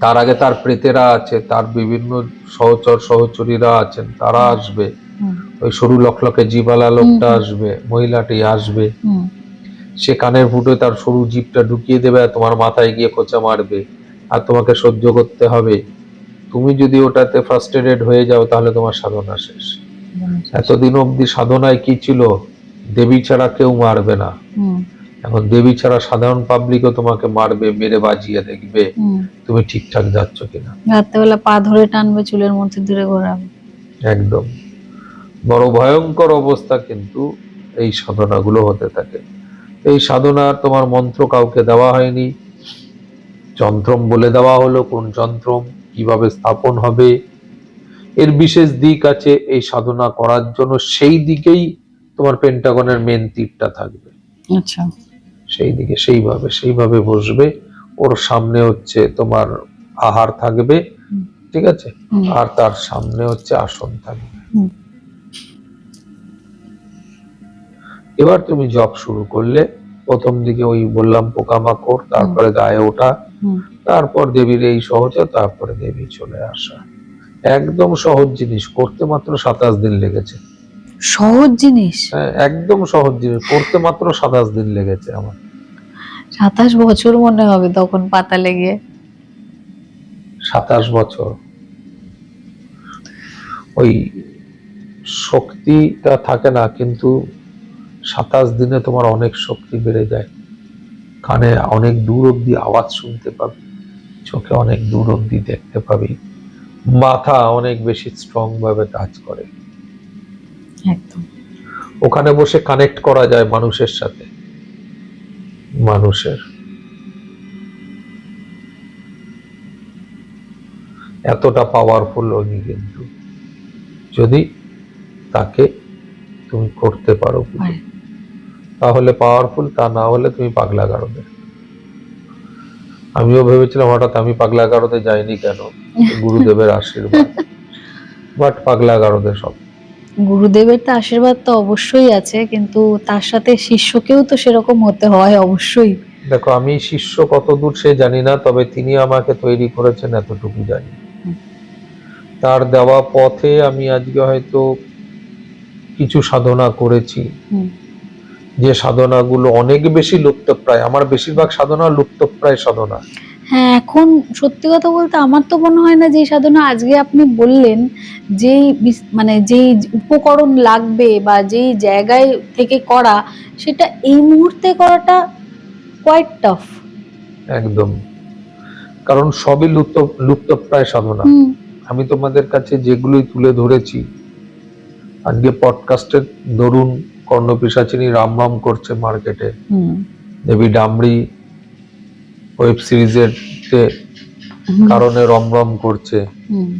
তার আগে তার প্রেতেরা আছে, তার বিভিন্ন সহচর সহচরীরা আছেন, তারা আসবে, হুম, ওই সরু লকলকে জিবালা লোকটা আসবে, মহিলাটি আসবে, হুম, সে কানের ফুটোয় তার সরু জিভটা ঢুকিয়ে দেবে আর তোমার মাথায় গিয়ে খোঁচা মারবে, আর তোমাকে সহ্য করতে হবে। তুমি যদি ওটাতে ফ্রাস্ট্রেটেড হয়ে যাও তাহলে তোমার সাধনা শেষ। এতদিন অবধি সাধনায় কি ছিল, দেবী ছাড়া কেউ মারবে না, হুম, এখন দেবী ছাড়া সাধারণ পাবলিকও তোমাকে মারবে, মেরে বাজিয়ে দেখবে হুম। তুমি ঠিকঠাক যাচ্ছ কিনা। রাত্রেবেলা পা ধরে টানবে, চুলের মধ্যে ধরে ঘোরাবে। একদম বড় ভয়ঙ্কর অবস্থা কিন্তু এই সাধনাগুলো হতে থাকে। এই সাধনা তোমার মন্ত্র কাউকে দেওয়া হয়নি, যন্ত্রম বলে দেওয়া হলো কোন যন্ত্রম কিভাবে স্থাপন হবে। এর বিশেষ দিক আছে এই সাধনা করার জন্য, সেই দিকেই তোমার পেন্টাগনের মেন তীরটা থাকবে, আচ্ছা। সেই দিকে সেইভাবে সেইভাবে বসবে। ওর সামনে হচ্ছে তোমার আহার থাকবে, হুম, ঠিক আছে, হুম, আর তার সামনে হচ্ছে আসন থাকবে। হুম, এবার তুমি জব শুরু করলে, প্রথম দিকে ওই বললাম পোকামাকড়, তারপরে গায়ে ওঠা, হুম। তারপর দেবীর এই সহজে, তারপরে দেবী চলে আসা। একদম সহজ জিনিস, করতে মাত্র 27 দিন লেগেছে। সহজ জিনিস? হ্যাঁ, একদম সহজ জিনিস, করতে মাত্র 27 দিন লেগেছে আমার। 27 বছর মনে হবে তখন পাতালে গিয়ে। 27 বছর। ওই শক্তিটা থাকে না, কিন্তু 27 দিনে তোমার অনেক শক্তি বেড়ে যায়। কানে অনেক দূর অব্দি আওয়াজ শুনতে পাবে, চোখে অনেক দূর অব্দি দেখতে পাবি, মাথা অনেক বেশি স্ট্রং ভাবে কাজ করে। একদম। ওখানে বসে কানেক্ট করা যায় মানুষের সাথে, মানুষের এতটা পাওয়ারফুল উনি কিন্তু, যদি তাকে তুমি করতে পারো পুজো, তাহলে পাওয়ারফুল, তা না হলে তুমি পাগলা গারদে। আমিও ভেবেছিলাম হঠাৎ আমি পাগলা গারদে যাইনি কেন, গুরুদেবের আশীর্বাদ, বাট পাগলা গারদে সব। গুরুদেবের তো আশীর্বাদ তো অবশ্যই আছে, কিন্তু তার সাথে শিষ্যকেও তো সেরকম হতে হয় অবশ্যই। দেখো আমি শিষ্য কত দূর সে জানি না, তবে তিনি আমাকে তৈরি করেছেন এতটুকু জানি। হুম, তার দেওয়া পথে আমি আজকে হয়তো কিছু সাধনা করেছি, হুম। যে সাধনাগুলো অনেক বেশি লুপ্তপ্রায়, আমার বেশিরভাগ সাধনা লুপ্তপ্রায় সাধনা। হ্যাঁ, এখন সত্যি কথা বলতে আমার তো মনে হয় না যে সাধনা আজকে আপনি বললেন, মানে যেই উপকরণ লাগবে বা যেই জায়গায় থেকে করা, সেটা এই মুহূর্তে করাটা কোয়াইট টাফ। একদম, কারণ সবই লুপ্তপ্রায় সাধনা। হুম, আমি তোমাদের কাছে যেগুলোই তুলে ধরেছি আজকে পডকাস্টের দরুন, কর্ণপিশাচিনী রাম রাম করছে মার্কেটে, হুম, দেবী ডামরি ওয়েব সিরিজের হুম, কারণে রমরম করছে, হুম,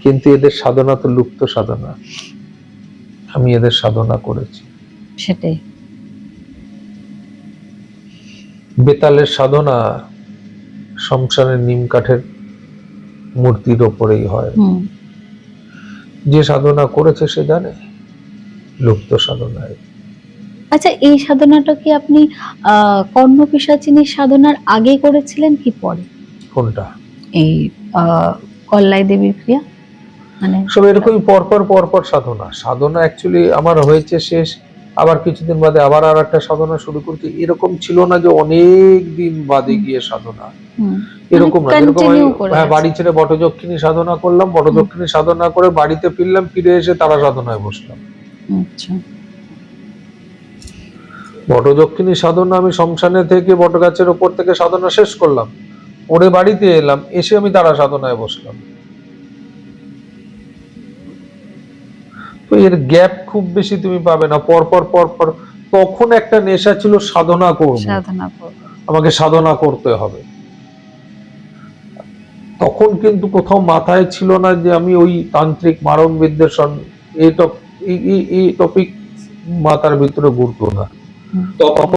কিন্তু এদের সাধনা তো লুপ্ত সাধনা, আমি এদের সাধনা করেছি। সেটাই। বেতালের সাধনা শ্মশানের নিম কাঠের মূর্তির ওপরেই হয়। যে সাধনা করেছে সে জানে, লুপ্ত সাধনায়। আচ্ছা, এই সাধনাটা কি আপনি কর্ণপিশাচিনী সাধনার আগে করেছিলেন কি পরে? কোনটা? এই কল্লাই দেবীর ক্রিয়া, মানে সব এরকমই পরপর পরপর সাধনা। সাধনা অ্যাকচুয়ালি আমার হয়েছে শেষ, আবার কিছুদিন বাদে আবার আর একটা সাধনা শুরু করছি। এরকম ছিল না যে অনেক দিন বাদে গিয়ে সাধনা, এরকম না। যেরকম হ্যাঁ, বাড়ি ছেড়ে বটযক্ষিণী সাধনা করলাম, বটযক্ষিণী সাধনা করে বাড়িতে ফিরলাম, ফিরে এসে তারা সাধনায় বসলাম। আচ্ছা। বটযক্ষিণী সাধনা আমি শ্মশানে থেকে বটগাছের ওপর থেকে সাধনা শেষ করলাম, পরে বাড়িতে এলাম, এসে আমি তারা সাধনায় বসলাম। তো এর গ্যাপ খুব বেশি তুমি পাবে না, পরপর পরপর। তখন একটা নেশা ছিল সাধনা করব, আমাকে সাধনা করতে হবে। তখন কিন্তু কোথাও মাথায় ছিল না যে আমি ওই তান্ত্রিক মারণ বিদ্যের এই টপিক মাথার ভিতরে ঘুরতো না। তখন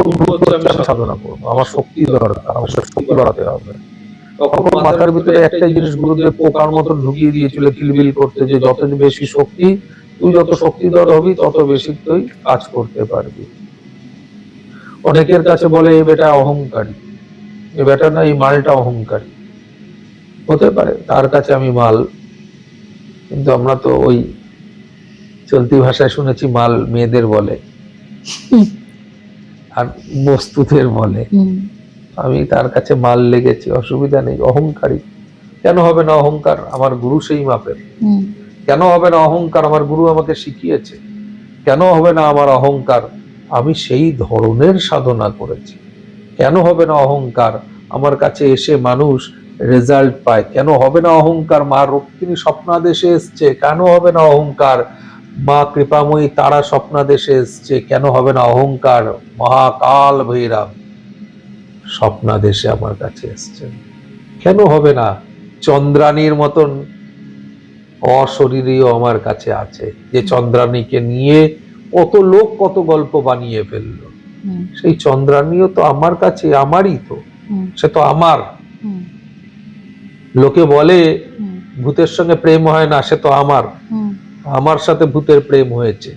আমি সাধনা করবো, আমার শক্তি দরকার, আমার শক্তি বাড়াতে হবে। তখন মাথার ভিতরে একটাই জিনিস গুরুদেব পোকার মতন ঢুকিয়ে দিয়েছিল কিলবিল করতে, যে যত বেশি শক্তি, তুই যত শক্তিধর হবি তত বেশি তুই কাজ করতে পারবি। অনেকের কাছে বলে এই বেটা অহংকারী, এই বেটা না, এই মালটা অহংকারী। হতে পারে তার কাছে আমি মাল, কিন্তু আমরা তো ওই চলতি ভাষায় শুনেছি মাল মেয়েদের বলে আর বস্তুদের বলে। আমি তার কাছে মাল লেগেছি, অসুবিধা নেই। অহংকারী কেন হবে না? অহংকার আমার গুরু সেই মাপের। কেন হবে না অহংকার? আমার গুরু আমাকে শিখিয়েছে। কেন হবে না আমার অহংকার? আমি সেই ধরনের সাধনা করেছি। কেন হবে না অহংকার? আমার কাছে এসে মানুষ রেজাল্ট পায়। কেন হবে না অহংকার? মা রক্তিনী স্বপ্নাদেশে এসছে, কেন হবে না অহংকার? মা কৃপাময়ী তারা স্বপ্নাদেশে এসছে, কেন হবে না অহংকার? মহাকাল ভৈরব স্বপ্নাদেশে আমার কাছে এসছেন, কেন হবে না? চন্দ্রানীর মতন অশরীরীয় আমার কাছে আছে, যে চন্দ্রানীকে নিয়ে কত লোক কত গল্প বানিয়ে ফেললো। সেই চন্দ্রানীও তো আমার কাছে, আমারই তো, সে তো আমার। লোকে বলে ভূতের সঙ্গে প্রেম হয় না, সে তো আমার। আমার সাথে ভূতের প্রেম হয়েছে,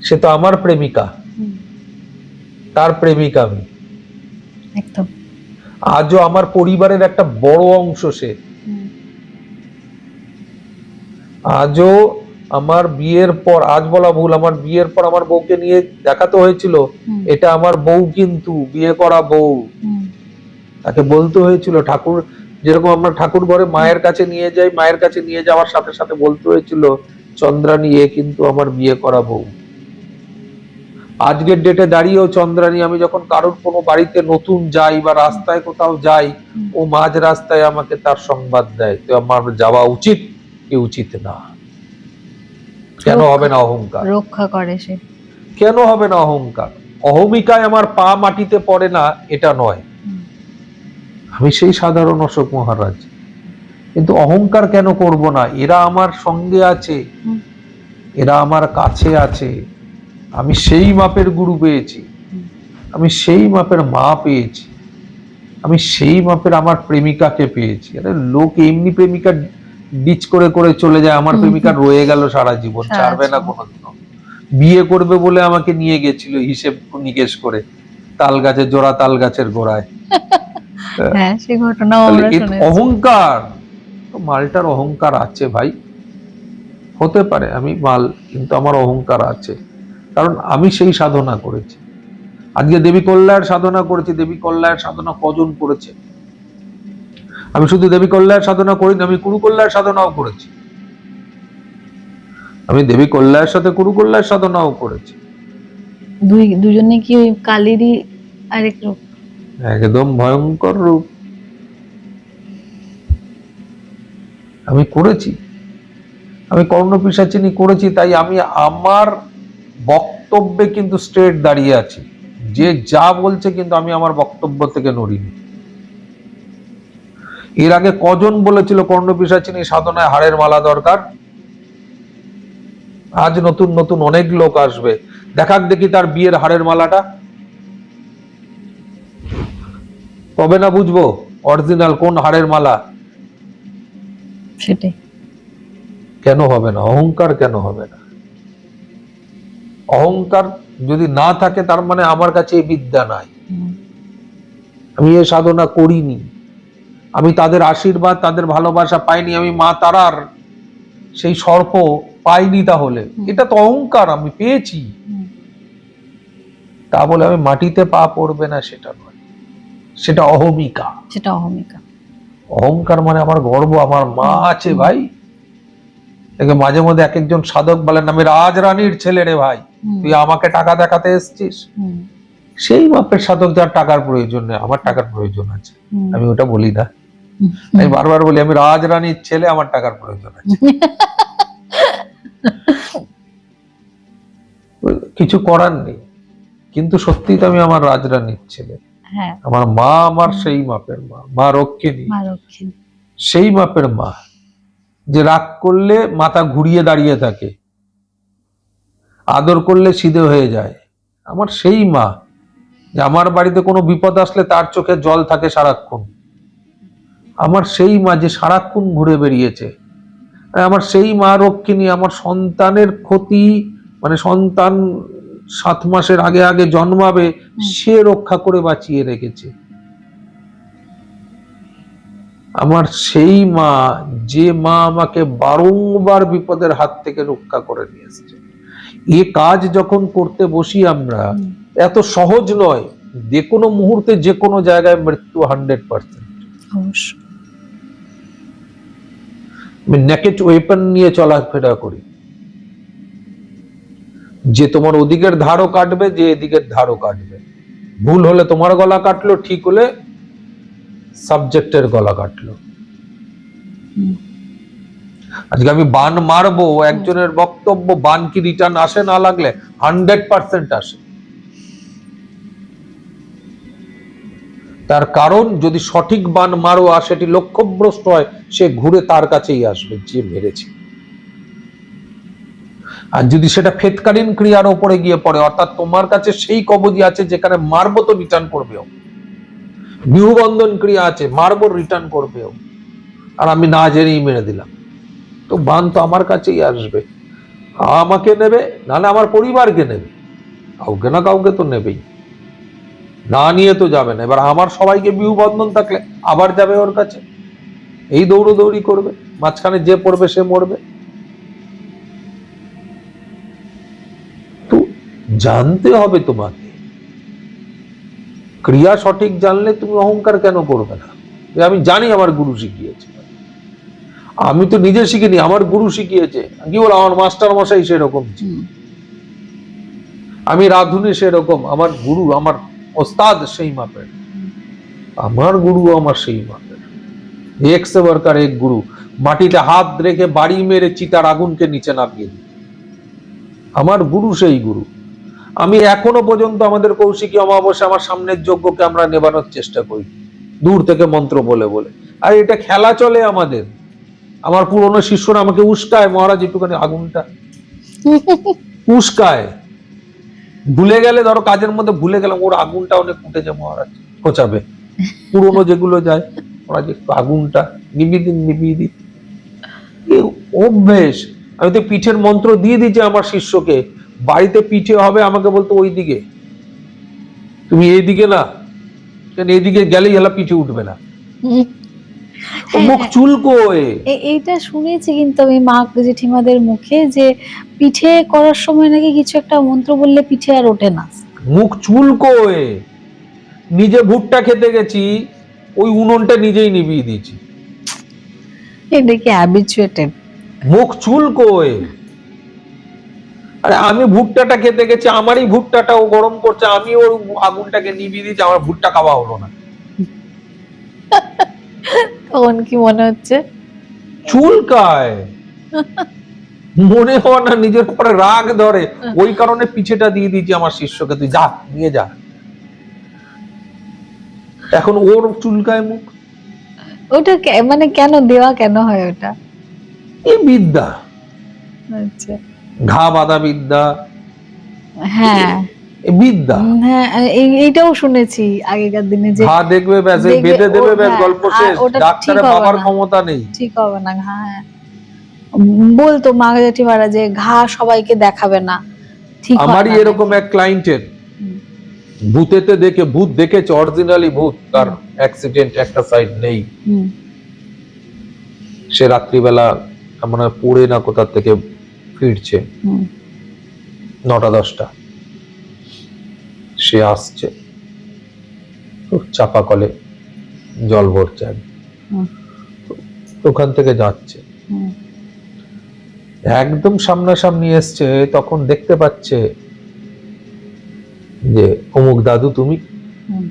সে তো আমার প্রেমিকা, তার প্রেমিকা আমি। একদম। আজও আমার পরিবারের একটা বড় অংশ সে। আজও আমার বিয়ের পর, আজ বলা ভুল, আমার বিয়ের পর আমার বউকে নিয়ে দেখাতে হয়েছিল এটা আমার বউ, কিন্তু বিয়ে করা বউ। তাকে বলতে হয়েছিল, ঠাকুর যেরকম আমরা ঠাকুর ঘরে মায়ের কাছে নিয়ে যাই, মায়ের কাছে নিয়ে যাওয়ার সাথে সাথে বলতে হয়েছিল চন্দ্রানী এ কিন্তু আমার বিয়ে করা বউ। আজকের ডেটে দাঁড়িয়েও চন্দ্রানী, আমি যখন কারোর কোনো বাড়িতে নতুন যাই বা রাস্তায় কোথাও যাই, ও মাঝ রাস্তায় আমাকে তার সংবাদ দেয়, তো আমার যাওয়া উচিত কি উচিত না। কেন হবে না অহংকার? রক্ষা করে সে। কেন হবে না অহংকার? অহমিকায় আমার পা মাটিতে পড়ে না এটা নয়, আমি সেই সাধারণ অশোক মহারাজ। কিন্তু অহংকার কেন করব না? এরা আমার সঙ্গে আছে, এরা আমার কাছে আছে। আমি সেই মাপের গুরু পেয়েছি, আমি সেই মাপের মা পেয়েছি, আমি সেই মাপের আমার প্রেমিকাকে পেয়েছি। আরে লোক এমনি প্রেমিকা ডিচ করে করে চলে যায়, আমার প্রেমিকা রয়ে গেল সারা জীবন, ছাড়বে না কোনোদিনও। বিয়ে করবে বলে আমাকে নিয়ে গেছিল হিসেব নিকেশ করে তাল গাছের জোড়া, তাল গাছের গোড়ায়। হ্যাঁ, সেই ঘটনা অহংকার, মালটার অহংকার আছে ভাই। হতে পারে আমি মাল, কিন্তু আমার অহংকার আছে, কারণ আমি সেই সাধনা করেছি। আজকে দেবী কল্যাণের সাধনা করেছি। দেবী কল্যাণের সাধনা কজন করেছে? আমি শুধু দেবী কল্যাণের সাধনা করিনি, আমি কুরু কল্যাণের সাধনাও করেছি। আমি দেবী কল্যাণের সাথে কুরু কল্যাণের সাধনাও করেছি। দুজনে কি ওই কালীরই আরেক রূপ? একদম ভয়ঙ্কর রূপ। আমি করেছি, আমি কর্ণপিশাচিনী করেছি, তাই আমি আমার বক্তব্যে কিন্তু স্ট্রেট দাঁড়িয়ে আছি। যে যা বলছে কিন্তু আমি আমার বক্তব্য থেকে নড়িনি। এর আগে কজন বলেছিল কর্ণপিশাচিনী সাধনায় হাড়ের মালা দরকার? আজ নতুন নতুন অনেক লোক আসবে, দেখাক দেখি তার বিয়ের হাড়ের মালাটা, তবে না বুঝবো অরিজিনাল কোন হাড়ের মালা। সেটাই। কেন হবে না? অহংকার কেন হবে না? অহংকার যদি না থাকে তার মানে আমার কাছে এই বিদ্যা নাই, আমি এ সাধনা করিনি, আমি তাদের আশীর্বাদ তাদের ভালোবাসা পাইনি, আমি মা তারার সেই সর্প পাইনি, তাহলে এটা তো অহংকার। আমি পেয়েছি, তা বলে আমি মাটিতে পা পড়বে না সেটা নয়, সেটা অহমিকা। সেটা অহমিকা। অহংকার মানে আমার গর্ব, আমার মা আছে ভাই। দেখে মাঝে মধ্যে এক একজন সাধক বলেন আমি রাজরানীর ছেলে রে ভাই, তুই আমাকে টাকা দেখাতে এসেছিস। সেই মাপের সাধক যার টাকার প্রয়োজন নেই, আমার টাকার প্রয়োজন আছে, আমি ওটা বলি না। আমি বারবার বলি আমি রাজরানীর ছেলে, আমার টাকার প্রয়োজন আছে। কিছু করার নেই, কিন্তু সত্যি তো আমি আমার রাজরানীর ছেলে। আমার মা আমার সেই মাপের মা, মা রক্ষিণী, সেই মাপের মা যে রাগ করলে মাথা ঘুরিয়ে দাঁড়িয়ে থাকে, আদর করলে সিধে হয়ে যায়। আমার সেই মা যে আমার বাড়িতে কোনো বিপদ আসলে তার চোখে জল থাকে সারাক্ষণ। আমার সেই মা যে সারাক্ষণ ঘুরে বেরিয়েছে। আমার সেই মা রক্ষিণী আমার সন্তানের ক্ষতি, মানে সন্তান 7 মাসের আগে আগে জন্মাবে সে রক্ষা করে বাঁচিয়ে রেখেছে। আমার সেই মা যে মা আমাকে বারংবার বিপদের হাত থেকে রক্ষা করে নিয়ে এসেছে। এ কাজ যখন করতে বসি আমরা, এত সহজ নয়। যে কোনো মুহূর্তে যে কোনো জায়গায় মৃত্যু 100%। আমি নেকেড ওয়েপন নিয়ে চলাফেরা করি, যে তোমার ওদিকের ধারও কাটবে, যে এদিকের ধারও কাটবে। ভুল হলে তোমার গলা কাটলো, ঠিক হলে সাবজেক্টের গলা কাটলো। আজকে আমি বান মারবো, একজনের বক্তব্য বান কি রিটার্ন আসে না লাগলে? 100% আসে। তার কারণ যদি সঠিক বান মারো আর সেটি লক্ষ্যভ্রষ্ট হয়, সে ঘুরে তার কাছেই আসবে যে মেরেছে। আর যদি সেটা ফেতকালীন ক্রিয়ার উপরে গিয়ে পড়ে, অর্থাৎ তোমার কাছে সেই কবজি আছে যেখানে মারবো তো রিটার্ন করবেও, বিহুবন্ধন ক্রিয়া আছে মারবো রিটার্ন করবেও, আর আমি না জেনেই মেরে দিলাম, তো বান তো আমার কাছেই আসবে। আমাকে নেবে, নাহলে আমার পরিবারকে নেবে, কাউকে না কাউকে তো নেবেই, না নিয়ে তো যাবে না। এবার আমার সবাইকে বিহুবন্ধন থাকলে আবার যাবে ওর কাছে, এই দৌড়দৌড়ি করবে, মাঝখানে যে পড়বে সে মরবে। তো জানতে হবে তোমাকে, ক্রিয়া সঠিক জানলে তুমি অহংকার কেন করবে না? আমি জানি আমার গুরু শিখিয়েছে, আমি তো নিজে শিখিনি, আমার গুরু শিখিয়েছে। কি বল, আমার মাস্টার মশাই সেরকম, আমি রাধুনি সেরকম, আমার গুরু আমার ওস্তাদ সেই মাপের, আমার গুরু আমার সেই মাপের। এক সে বরকার এক গুরু, মাটিতে হাত রেখে বাড়ি মেরে চিতার আগুনকে নিচে নামিয়ে দিই, আমার গুরু সেই গুরু। আমি এখনো পর্যন্ত আমাদের কৌশিকী অমাবস্যা আমার সামনের যজ্ঞকে আমরা নেবানোর চেষ্টা করি দূর থেকে মন্ত্র বলে বলে। আর এটা খেলা চলে আমাদের। আমার পুরনো শিষ্যরা আমাকে উস্কায়, মহারাজ একটুখানি আগুনটা উস্কায়, ভুলে গেলে ধরো কাজের মধ্যে ভুলে গেলাম, ওর আগুনটা অনেক উঠেছে মহারাজ, খোঁচাবে পুরনো যেগুলো যায়, ওরা যে আগুনটা নিবিয়ে দিন অভ্যেস। আমি তো পিঠের মন্ত্র দিয়ে দিচ্ছি আমার শিষ্যকে, বাড়িতে পিঠে হবে আমাকে বলতো ওই দিকে, তুমি এইদিকে না, এইদিকে গেলেই এলা পিঠে উঠবে না, মুখ চুলকোয়। এইটা শুনেছি কিন্তু আমি মা জেঠিমাদের মুখে, যে পিঠে করার সময় নাকি কিছু একটা মন্ত্র বললে পিঠে আর ওঠে না, মুখ চুলকোয়। নিজে ভুট্টা খেতে গেছি, ওই উনুনটা নিজেই নিভিয়ে দিয়েছি, এটা কি হ্যাবিচুয়েটেড, মুখ চুলকোয়। আরে আমি ভুট্টাটা খেতে গেছি, আমারই ভুট্টাটা ও গরম করছে, আমি ওর আগুনটাকে নিভিয়ে দিয়েছি, আমার ভুট্টা খাওয়া হলো না। তখন কি মনে হচ্ছে? চুলকায়, মনে হয় না নিজের উপরে রাগ ধরে, ওই কারণে পিছেটা দিয়ে দিয়েছি আমার শিষ্যকে, তুই যা নিয়ে যা। এখন ওর চুলকায় মুখ, ওটা মানে কেন দেওয়া কেন হয় ওটা? এই বিদ্যা, আচ্ছা, ঘা বাঁধা বিদ্যা, হ্যাঁ। এই বিদ্যা। হ্যাঁ, এইটাও শুনেছি আগেকার দিনে যে ঘা দেখবে ব্যাস, এই দেখবে বেঁধে দেবে ব্যাস, হ্যাঁ, গল্প আর শেষ। ওটা ঠিক ডাক্তারের হবে বাবার না, ক্ষমতা নেই। ঠিক হবে না। হ্যাঁ, বলতো মা জেঠিমারা যে ঘা সবাইকে দেখাবে না, ঠিক হয় আমারই না এরকম নাকি। এক ক্লায়েন্টের হুম, ভূতেতে দেখে, ভূত দেখেছে অরিজিনালি ভূত, তার অ্যাক্সিডেন্ট একটা সাইড নেই। হুম, সে রাত্রিবেলা মনে হয় পড়ে না কোথা থেকে ফিরছে, হুম, 9টা-10টা, সে আসছে চাপা কলে জল ভরছে আর কি। হুম, ওখান থেকে যাচ্ছে, হুম, একদম সামনাসামনি এসছে, তখন দেখতে পাচ্ছে যে অমুক দাদু তুমি। হুম,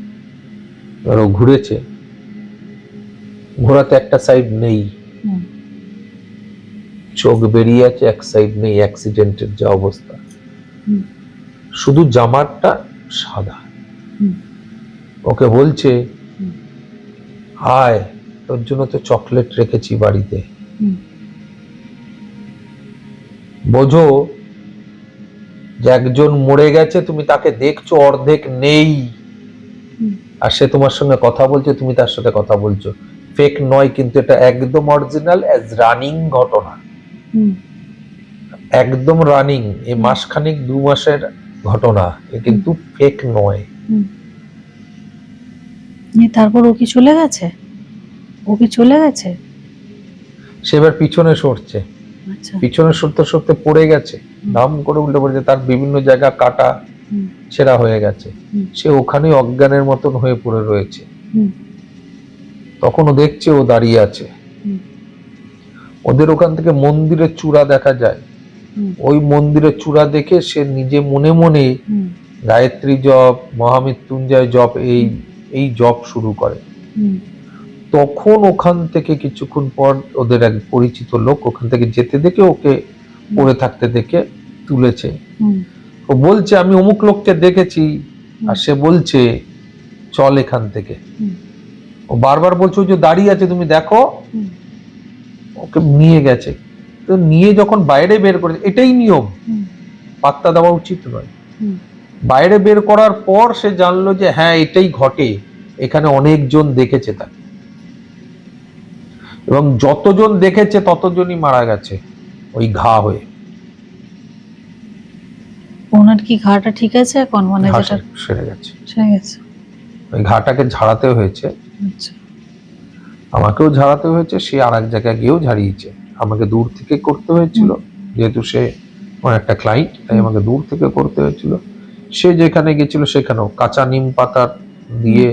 আর ও ঘুরেছে, ঘোরাতে একটা সাইড নেই, হুম, চোখ বেরিয়ে আছে, এক সাইড নেই, অ্যাক্সিডেন্টের যে অবস্থা। হুম, শুধু জামাটা সাদা। হুম, ওকে বলছে, হুম, আয় তোর জন্য তো চকলেট রেখেছি বাড়িতে। হুম, বোঝো যে একজন মরে গেছে, তুমি তাকে দেখছো, অর্ধেক নেই, হুম, আর সে তোমার সঙ্গে কথা বলছে, তুমি তার সাথে কথা বলছো। ফেক নয় কিন্তু, এটা একদম অরিজিনাল অ্যাজ রানিং ঘটনা, হুম, একদম রানিং। এই মাসখানেক 2 মাসের ঘটনা, এ কিন্তু ফেক নয়। হুম। তারপর ও কি চলে গেছে? ও কি চলে গেছে? সে এবার পিছনে সরছে, আচ্ছা। পিছনে সরতে সরতে পড়ে গেছে, ধাম করে উল্টে পড়েছে, তার বিভিন্ন জায়গা কাটা হুম, ছেঁড়া হয়ে গেছে, হুম, সে ওখানে অজ্ঞানের মতন হয়ে পড়ে রয়েছে। হুম, তখন ও দেখছে ও দাঁড়িয়ে আছে। হুম, ওদের ওখান থেকে মন্দিরের চূড়া দেখা যায়, হুম, ওই মন্দিরের চূড়া দেখে সে নিজে মনে মনে হুম, গায়ত্রী জপ, মহামৃত্যুঞ্জয় জপ, এই জপ শুরু করে। হুম, তখন ওখান থেকে কিছুক্ষণ পর ওদের এক পরিচিত লোক ওখান থেকে যেতে দেখে, ওকে পড়ে থাকতে দেখে তুলেছে। হুম, ও বলছে আমি অমুক লোককে দেখেছি, আর সে বলছে চল এখান থেকে। হুম, ও বারবার বলছে ওই যে দাঁড়িয়ে আছে তুমি দেখো, হুম, ওকে নিয়ে গেছে। তো নিয়ে যখন বাইরে বের করে, এটাই নিয়ম, হুম, পাত্তা দেওয়া উচিত নয়। হুম, বাইরে বের করার পর সে জানলো যে হ্যাঁ এটাই ঘটে, এখানে অনেকজন দেখেছে তাকে, এবং যতজন দেখেছে ততজনই মারা গেছে ওই ঘা হয়ে। ওনার কি ঘাটা ঠিক আছে এখন? মানে ঘা যেটা সেরে গেছে, সেরে গেছে? ওই ঘাটাকে ঝাড়াতে হয়েছে, আচ্ছা। আমাকেও ঝাড়াতে হয়েছে, সে আর এক জায়গায় গিয়েও ঝাড়িয়েছে। আমাকে দূর থেকে করতে হয়েছিল, যেহেতু সে আমার একটা ক্লায়েন্ট, তাই আমাকে দূর থেকে করতে হয়েছিল। সে যেখানে গেছিল সেখানেও কাঁচা নিম পাতা দিয়ে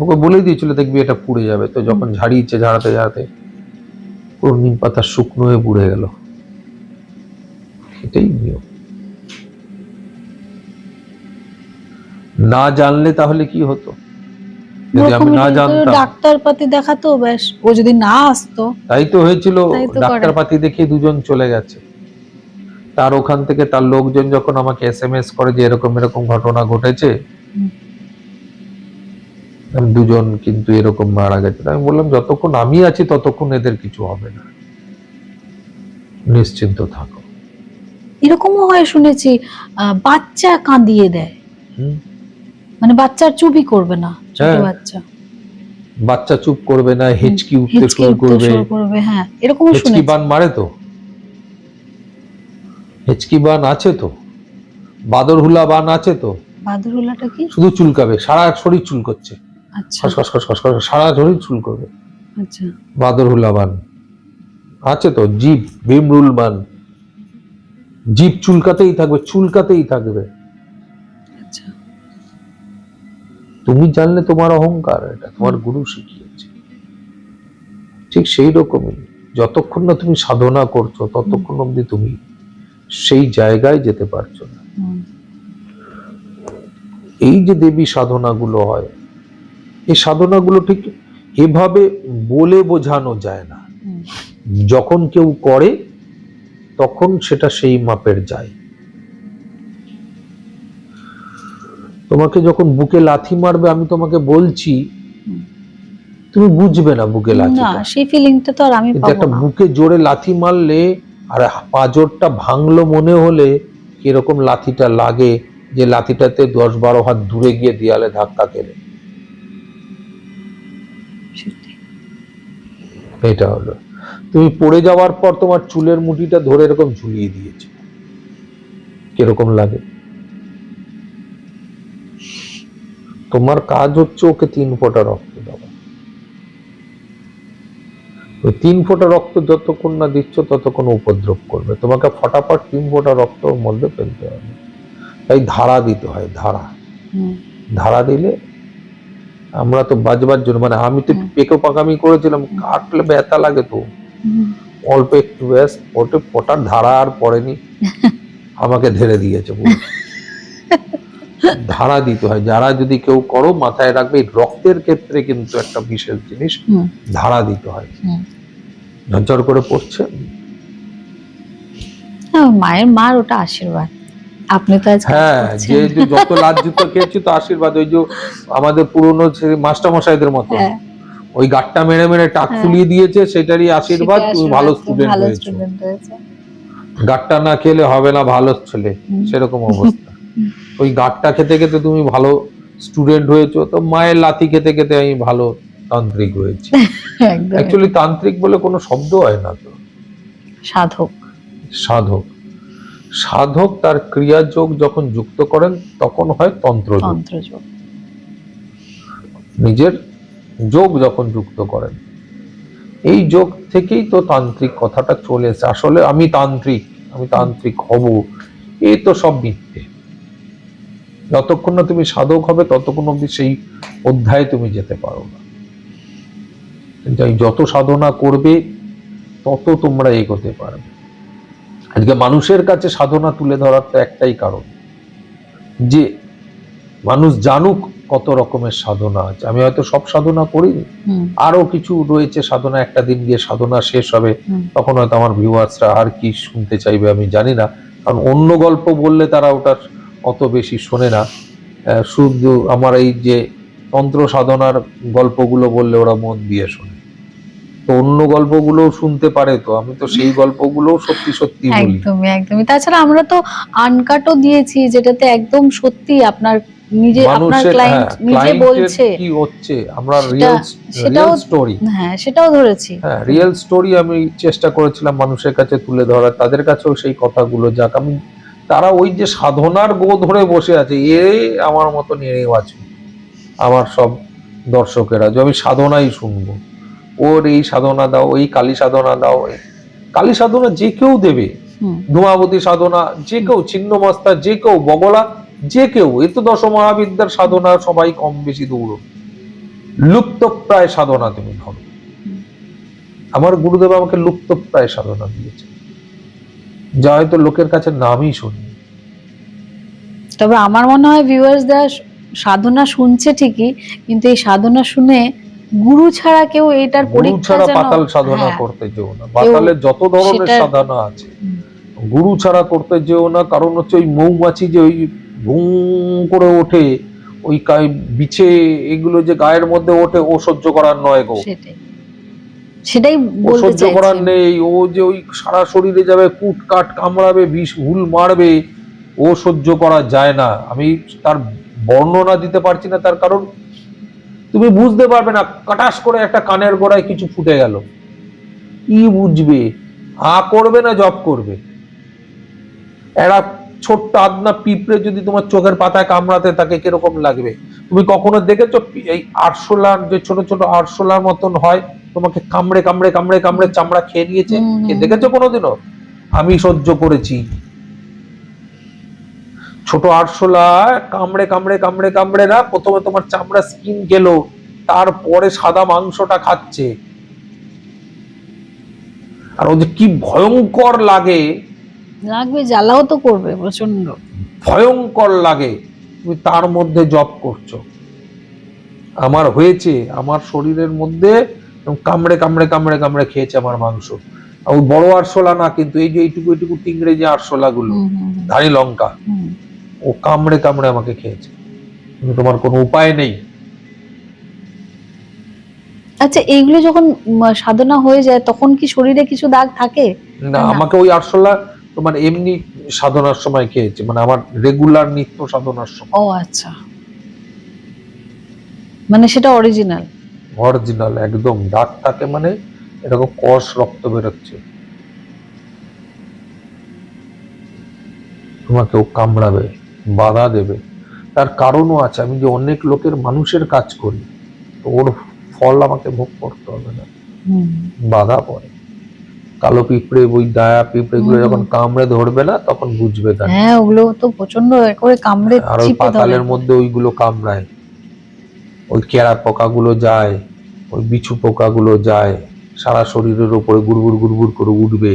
ওকে বলে দিয়েছিল দেখবি এটা পুড়ে যাবে, তো যখন ঝাড়িয়েছে ঝাড়াতে ঝাড়াতে পুরো নিম পাতা শুকনো হয়ে পুড়ে গেল। এটাই নিয়ম। না জানলে তাহলে কি হতো, যদি আমি না জানতাম। ডাক্তার পাতি দেখাতো ব্যাস, ও যদি না আসতো। তাই তো হয়েছিল, তাই তো ডাক্তার করে। পাতি দেখিয়ে দুজন চলে গেছে। তার ওখান থেকে তার লোকজন যখন আমাকে SMS করে যে এরকম এরকম ঘটনা ঘটেছে, হুম, দুজন কিন্তু এরকম মারা গেছে, আমি বললাম যতক্ষণ আমি আছি ততক্ষণ এদের কিছু হবে না, নিশ্চিন্ত থাকো। এরকমও হয় শুনেছি, বাচ্চা কাঁদিয়ে দেয়, হুম, মানে বাচ্চার চুপই করবে না, ছোট হ্যাঁ, বাচ্চা বাচ্চা চুপ করবে না, হেঁচকি উঠতে হিচকি শুরু উঠতে করবে। শুরু করবে, হ্যাঁ এরকমও হেঁচকি শুনেছি। বান মারে তো, হেঁচকি বান আছে তো, বাদরহুলা বান আছে তো, বাদুড়ুলাটা কি? শুধু চুলকাবে, সারা শরীর চুল করছে, আচ্ছা, খসখস খসখস খসখস সারা শরীর চুল করবে। আচ্ছা, বাদরহুলা বান আছে তো, জিভ ভীমরুল বান, জিভ চুলকাতেই থাকবে, চুলকাতেই থাকবে। আচ্ছা। তুমি জানলে তোমার অহংকার, এটা তোমার গুরু শিখিয়েছে। ঠিক সেই রকমই, যতক্ষণ না তুমি সাধনা করছো ততক্ষণ অব্দি তুমি সেই জায়গায় যেতে পারছো না। হুম, এই যে দেবী সাধনাগুলো হয়, এই সাধনাগুলো ঠিক এভাবে বলে বোঝানো যায় না, হুম, যখন কেউ করে তখন সেটা সেই মাপের যায়। তোমাকে যখন বুকে লাথি মারবে, আমি তোমাকে বলছি হুম, তুমি বুঝবে না বুকে না, লাথিটা। সেই ফিলিংটা তো আর আমি কিন্তু পাবো একটা না। বুকে জোরে লাথি মারলে আর পাঁজরটা ভাঙলো মনে হলে কিরকম লাথিটা লাগে, যে লাথিটাতে 10-12 হাত দূরে গিয়ে দেয়ালে ধাক্কা খেলে। সেটাই। এটা হলো, তুমি পড়ে যাওয়ার পর তোমার চুলের মুঠিটা ধরে এরকম ঝুলিয়ে দিয়েছে, কিরকম লাগে? তোমার কাজ হচ্ছে ওকে 3 ফোঁটা রক্ত দেওয়া। ওই 3 ফোঁটা রক্ত যতক্ষণ না দিচ্ছ ততক্ষণ উপদ্রব করবে তোমাকে, ফটাফট 3 ফোঁটা রক্ত ওর মধ্যে ফেলতে হবে। তাই ধারা দিতে হয়, ধারা। হুম, ধারা দিলে, আমরা তো বাজবার জন্য, মানে আমি তো একটু পেকো পাকামি করেছিলাম, কাটলে ব্যথা লাগে তো হুম। অল্প একটু, ব্যাস ওটা ফোটার ধারা আর পড়েনি, আমাকে ধরে দিয়েছে পুরো। ধারা দিতে হয়, যারা যদি কেউ করো মাথায় রাখবে, এই রক্তের ক্ষেত্রে কিন্তু একটা বিশেষ জিনিস, হুম, ধারা দিতে হয়। হুম। ঝরঝর করে পড়ছে। হ্যাঁ, মায়ের মার ওটা আশীর্বাদ। আপনি তো আজ কাজ হ্যাঁ, করছেন। যে যে যত লাজ্জিত খেয়েছি তো আশীর্বাদ, ওই যে আমাদের পুরনো মাস্টার মশাইদের মতো হ্যাঁ, ওই গাঁটটা মেরে মেরে টাক হ্যাঁ। ফুলিয়ে দিয়েছে, সেটারই আশীর্বাদ, সেটা তুমি আশীর্বাদ, ভালো তুমি স্টুডেন্ট ভালো হয়েছো। স্টুডেন্ট হয়েছে। গাঁটটা না খেলে হবে না ভালো ছেলে, হুম। সেরকম অবস্থা। ওই গাঁটটা খেতে খেতে তুমি ভালো স্টুডেন্ট হয়েছো, তো মায়ের লাথি খেতে খেতে আমি ভালো তান্ত্রিক হয়েছি। একদমই অ্যাকচুয়ালি তাই। তান্ত্রিক বলে কোনো শব্দ হয় না তো, সাধক। সাধক। সাধক তার ক্রিয়াযোগ যখন যুক্ত করেন তখন হয় তন্ত্রযোগ। তন্ত্রযোগ। নিজের যোগ যখন যুক্ত করেন, এই যোগ থেকেই তো তান্ত্রিক কথাটা চলে এসে। আসলে আমি তান্ত্রিক হব, এই তো সব মিথ্যে। যতক্ষণ না তুমি সাধক হবে ততক্ষণ অব্দি সেই অধ্যায়ে তুমি যেতে পারো না। তাই যত সাধনা করবে তত তোমরা এগোতে পারবে। আজকে মানুষের কাছে সাধনা তুলে ধরার তো একটাই কারণ, যে মানুষ জানুক কত রকমের সাধনা আছে। আমি হয়তো সব সাধনা করিনি, হুম, আরো কিছু রয়েছে সাধনা, একটা দিন গিয়ে সাধনা শেষ হবে, হুম। তখন হয়তো আমার ভিউয়ার্সরা আর কি শুনতে চাইবে আমি জানি না, কারণ অন্য গল্প বললে তারা ওটা অত বেশি শোনে না। শুধু আমার এই যে তন্ত্র সাধনার গল্পগুলো বললে ওরা মন দিয়ে শোনে, তো অন্য গল্পগুলোও শুনতে পারে, তো আমি তো সেই গল্পগুলোও সত্যি সত্যি বলি। একদমই, একদমই। তাছাড়া আমরা তো আনকাটও দিয়েছি, যেটাতে একদম সত্যি আপনার আপনার মানুষের, ক্লায়েন্ট হ্যাঁ, নিজে ক্লায়েন্টের বলছে কি হচ্ছে, আমরা সেটা, সেটাও, রিয়েল স্টোরি, হ্যাঁ, সেটাও ধরেছি। হ্যাঁ রিয়েল স্টোরি আমি চেষ্টা করেছিলাম মানুষের কাছে তুলে ধরার, তাদের কাছেও সেই কথাগুলো যাক। আমি, তারা ওই যে সাধনার গো ধরে বসে আছে, আমার মতন এড়েও আছে আমার সব দর্শকেরা, যে আমি সাধনাই শুনবো, ওর এই সাধনা দাও, ওই কালী সাধনা দাও। এই কালী সাধনা যে কেউ দেবে, হুম, ধূমাবতী সাধনা যে কেউ, ছিন্নমস্তা যে কেউ, বগলা যে কেউ, এ তো দশ মহাবিদ্যার সাধনা, সবাই কম বেশি দৌড়। লুপ্তপ্রায় সাধনা তুমি ধরো, আমার গুরুদেব আমাকে লুপ্তপ্রায় সাধনা দিয়েছে, যা হয়তো লোকের কাছে নামই শুনি। তবে আমার মনে হয় ভিউয়ার্সরা সাধনা শুনছে ঠিকই, কিন্তু এই সাধনা শুনে গুরু ছাড়া কেউ এটার গুরু পরীক্ষা ছাড়া যেন, পাতাল সাধনা হ্যাঁ, করতে যেও না, পাতালে যত ধরনের সেটার, সাধনা আছে হুম, গুরু ছাড়া করতে যেও না। কারণ হচ্ছে ওই মৌমাছি যে ওই ভুঁ করে ওঠে, ওই বিছে এগুলো যে গায়ের মধ্যে ওঠে, ও সহ্য করার নয় গো, সেটাই, সেটাই ও বলতে সহ্য চাইছি করার আমি। নেই। ও যে ওই সারা শরীরে যাবে, কুট কাট কামড়াবে, বিষ হুল মারবে, ও সহ্য করা যায় না। আমি তার বর্ণনা দিতে পারছি না, তার কারণ তুমি বুঝতে পারবে না। কাটাস করে একটা কানের গোড়ায় কিছু ফুটে গেল, কি বুঝবে? হা করবে না জব করবে? একটা ছোট্ট আদনা পিঁপড়ে যদি তোমার চোখের পাতায় কামড়াতে থাকে কিরকম লাগবে? তুমি কখনো দেখেছো এই আরশোলার, যে ছোট ছোট আরশোলার মতন হয়, তোমাকে কামড়ে কামড়ে কামড়ে কামড়ে চামড়া খেয়ে নিয়েছে? হুম, হুম, দেখেছো কোনোদিনও? আমি সহ্য করেছি। ছোট আরশোলা কামড়ে কামড়ে কামড়ে কামড়ে না, প্রথমে তোমার চামড়া স্কিন গেলো, তারপরে সাদা মাংসটা খাচ্ছে। আর ও যে কি ভয়ঙ্কর লাগে, লাগবে, জ্বালাও তো করবে প্রচন্ড। ভয়ঙ্কর লাগে। তুমি তার মধ্যে জব করছো। আমার হয়েছে, আমার শরীরের মধ্যে কামড়ে কামড়ে কামড়ে কামড়ে খেয়েছে আমার মাংস। ওই বড় আরশোলা না, কিন্তু এই যে এইটুকু এইটুকু টিংড়ে যে আরশোলা গুলো, হুম, হুম, হুম, ধানি লঙ্কা, হুম। ও কামড়ে কামড়ে আমাকে খেয়েছে। কিন্তু তোমার কোনো উপায় নেই। আচ্ছা, এইগুলো যখন সাধনা হয়ে যায় তখন কি শরীরে কিছু দাগ থাকে? না, না। আমাকে ওই আরশোলা তোমার এমনি সাধনার সময় খেয়েছে, মানে আমার রেগুলার নিত্য সাধনার সময়। ও আচ্ছা, মানে সেটা অরিজিনাল। অরিজিনাল একদম, দাগ থাকে মানে এরকম কষ রক্ত বেরোচ্ছে, তোমাকেও কামড়াবে, বাধা দেবে। তার কারণও আছে, আমি যে অনেক লোকের মানুষের কাজ করি, তো ওর ফল আমাকে ভোগ করতে হবে না, বাধা পড়ে। কালো পিঁপড়ে, ওই ডায়া পিঁপড়ে গুলো যখন কামড়ে ধরবে না তখন বুঝবে না। হ্যাঁ, ওগুলো তো প্রচন্ড করে কামড়ে আর ওই চিপে ধরে। পাতালের মধ্যে ওইগুলো কামড়ায়, ওই কেরা পোকাগুলো যায়, ওই বিছু পোকাগুলো যায়, সারা শরীরের উপরে গুড়গুড় গুড়গুড় করে উঠবে,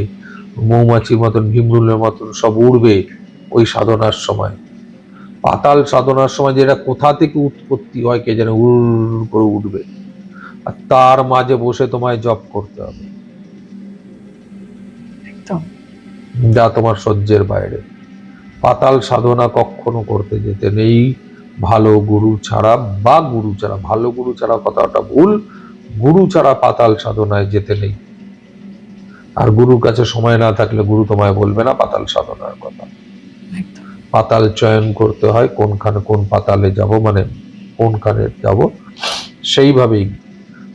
মৌমাছির মতন ভিমরুলের মতন সব উড়বে ওই সাধনার সময়। পাতাল সাধনার সময় যেটা কোথা থেকে উৎপত্তি হয় কে জানে, উড় করে উঠবে, আর তার মাঝে বসে তোমায় জপ করতে হবে, একদম। যা তোমার সহ্যের বাইরে। পাতাল সাধনা কখনো করতে যেতে নেই ভালো গুরু ছাড়া, বা গুরু ছাড়া, ভালো গুরু ছাড়া কথাটা ভুল, গুরু ছাড়া পাতাল সাধনায় যেতে নেই। আর গুরুর কাছে সময় না থাকলে গুরু তোমায় বলবে না পাতাল সাধনার কথা। একদম। পাতাল চয়ন করতে হয়, কোনখানে কোন পাতালে যাব, মানে কোনখানে যাব, সেইভাবেই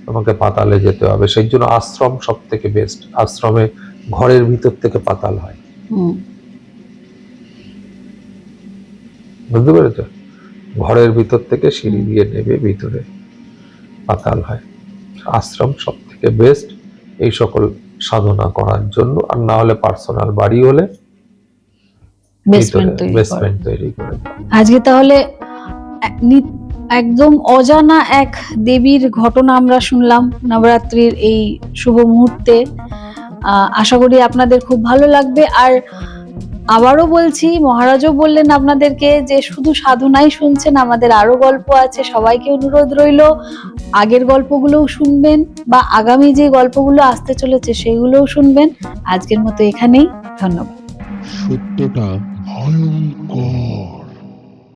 তোমাকে পাতালে যেতে হবে। সেই জন্য আশ্রম সব থেকে বেস্ট। আশ্রমে ঘরের ভিতর থেকে পাতাল হয়, বুঝতে পেরেছ? ঘরের ভিতর থেকে সিঁড়ি দিয়ে নেবে ভিতরে পাতাল হয়। আশ্রম সব থেকে বেস্ট এই সকল সাধনা করার জন্য। আর না হলে পার্সোনাল বাড়ি হলে বেসমেন্ট তৈরি করে। আজকে তাহলে একদম অজানা এক দেবীর ঘটনা আমরা শুনলাম নবরাত্রির এই শুভ মুহূর্তে। আশা করি আপনাদের খুব ভালো লাগবে। আর আবারও বলছি, মহারাজও বললেন আপনাদেরকে যে শুধু সাধনাই শুনছেন, আমাদের আরো গল্প আছে। সবাইকে অনুরোধ রইল আগের গল্পগুলোও শুনবেন, বা আগামী যে গল্পগুলো আসতে চলেছে সেগুলোও শুনবেন। আজকের মতো এখানেই, ধন্যবাদ। সত্যটা ভয়ঙ্কর।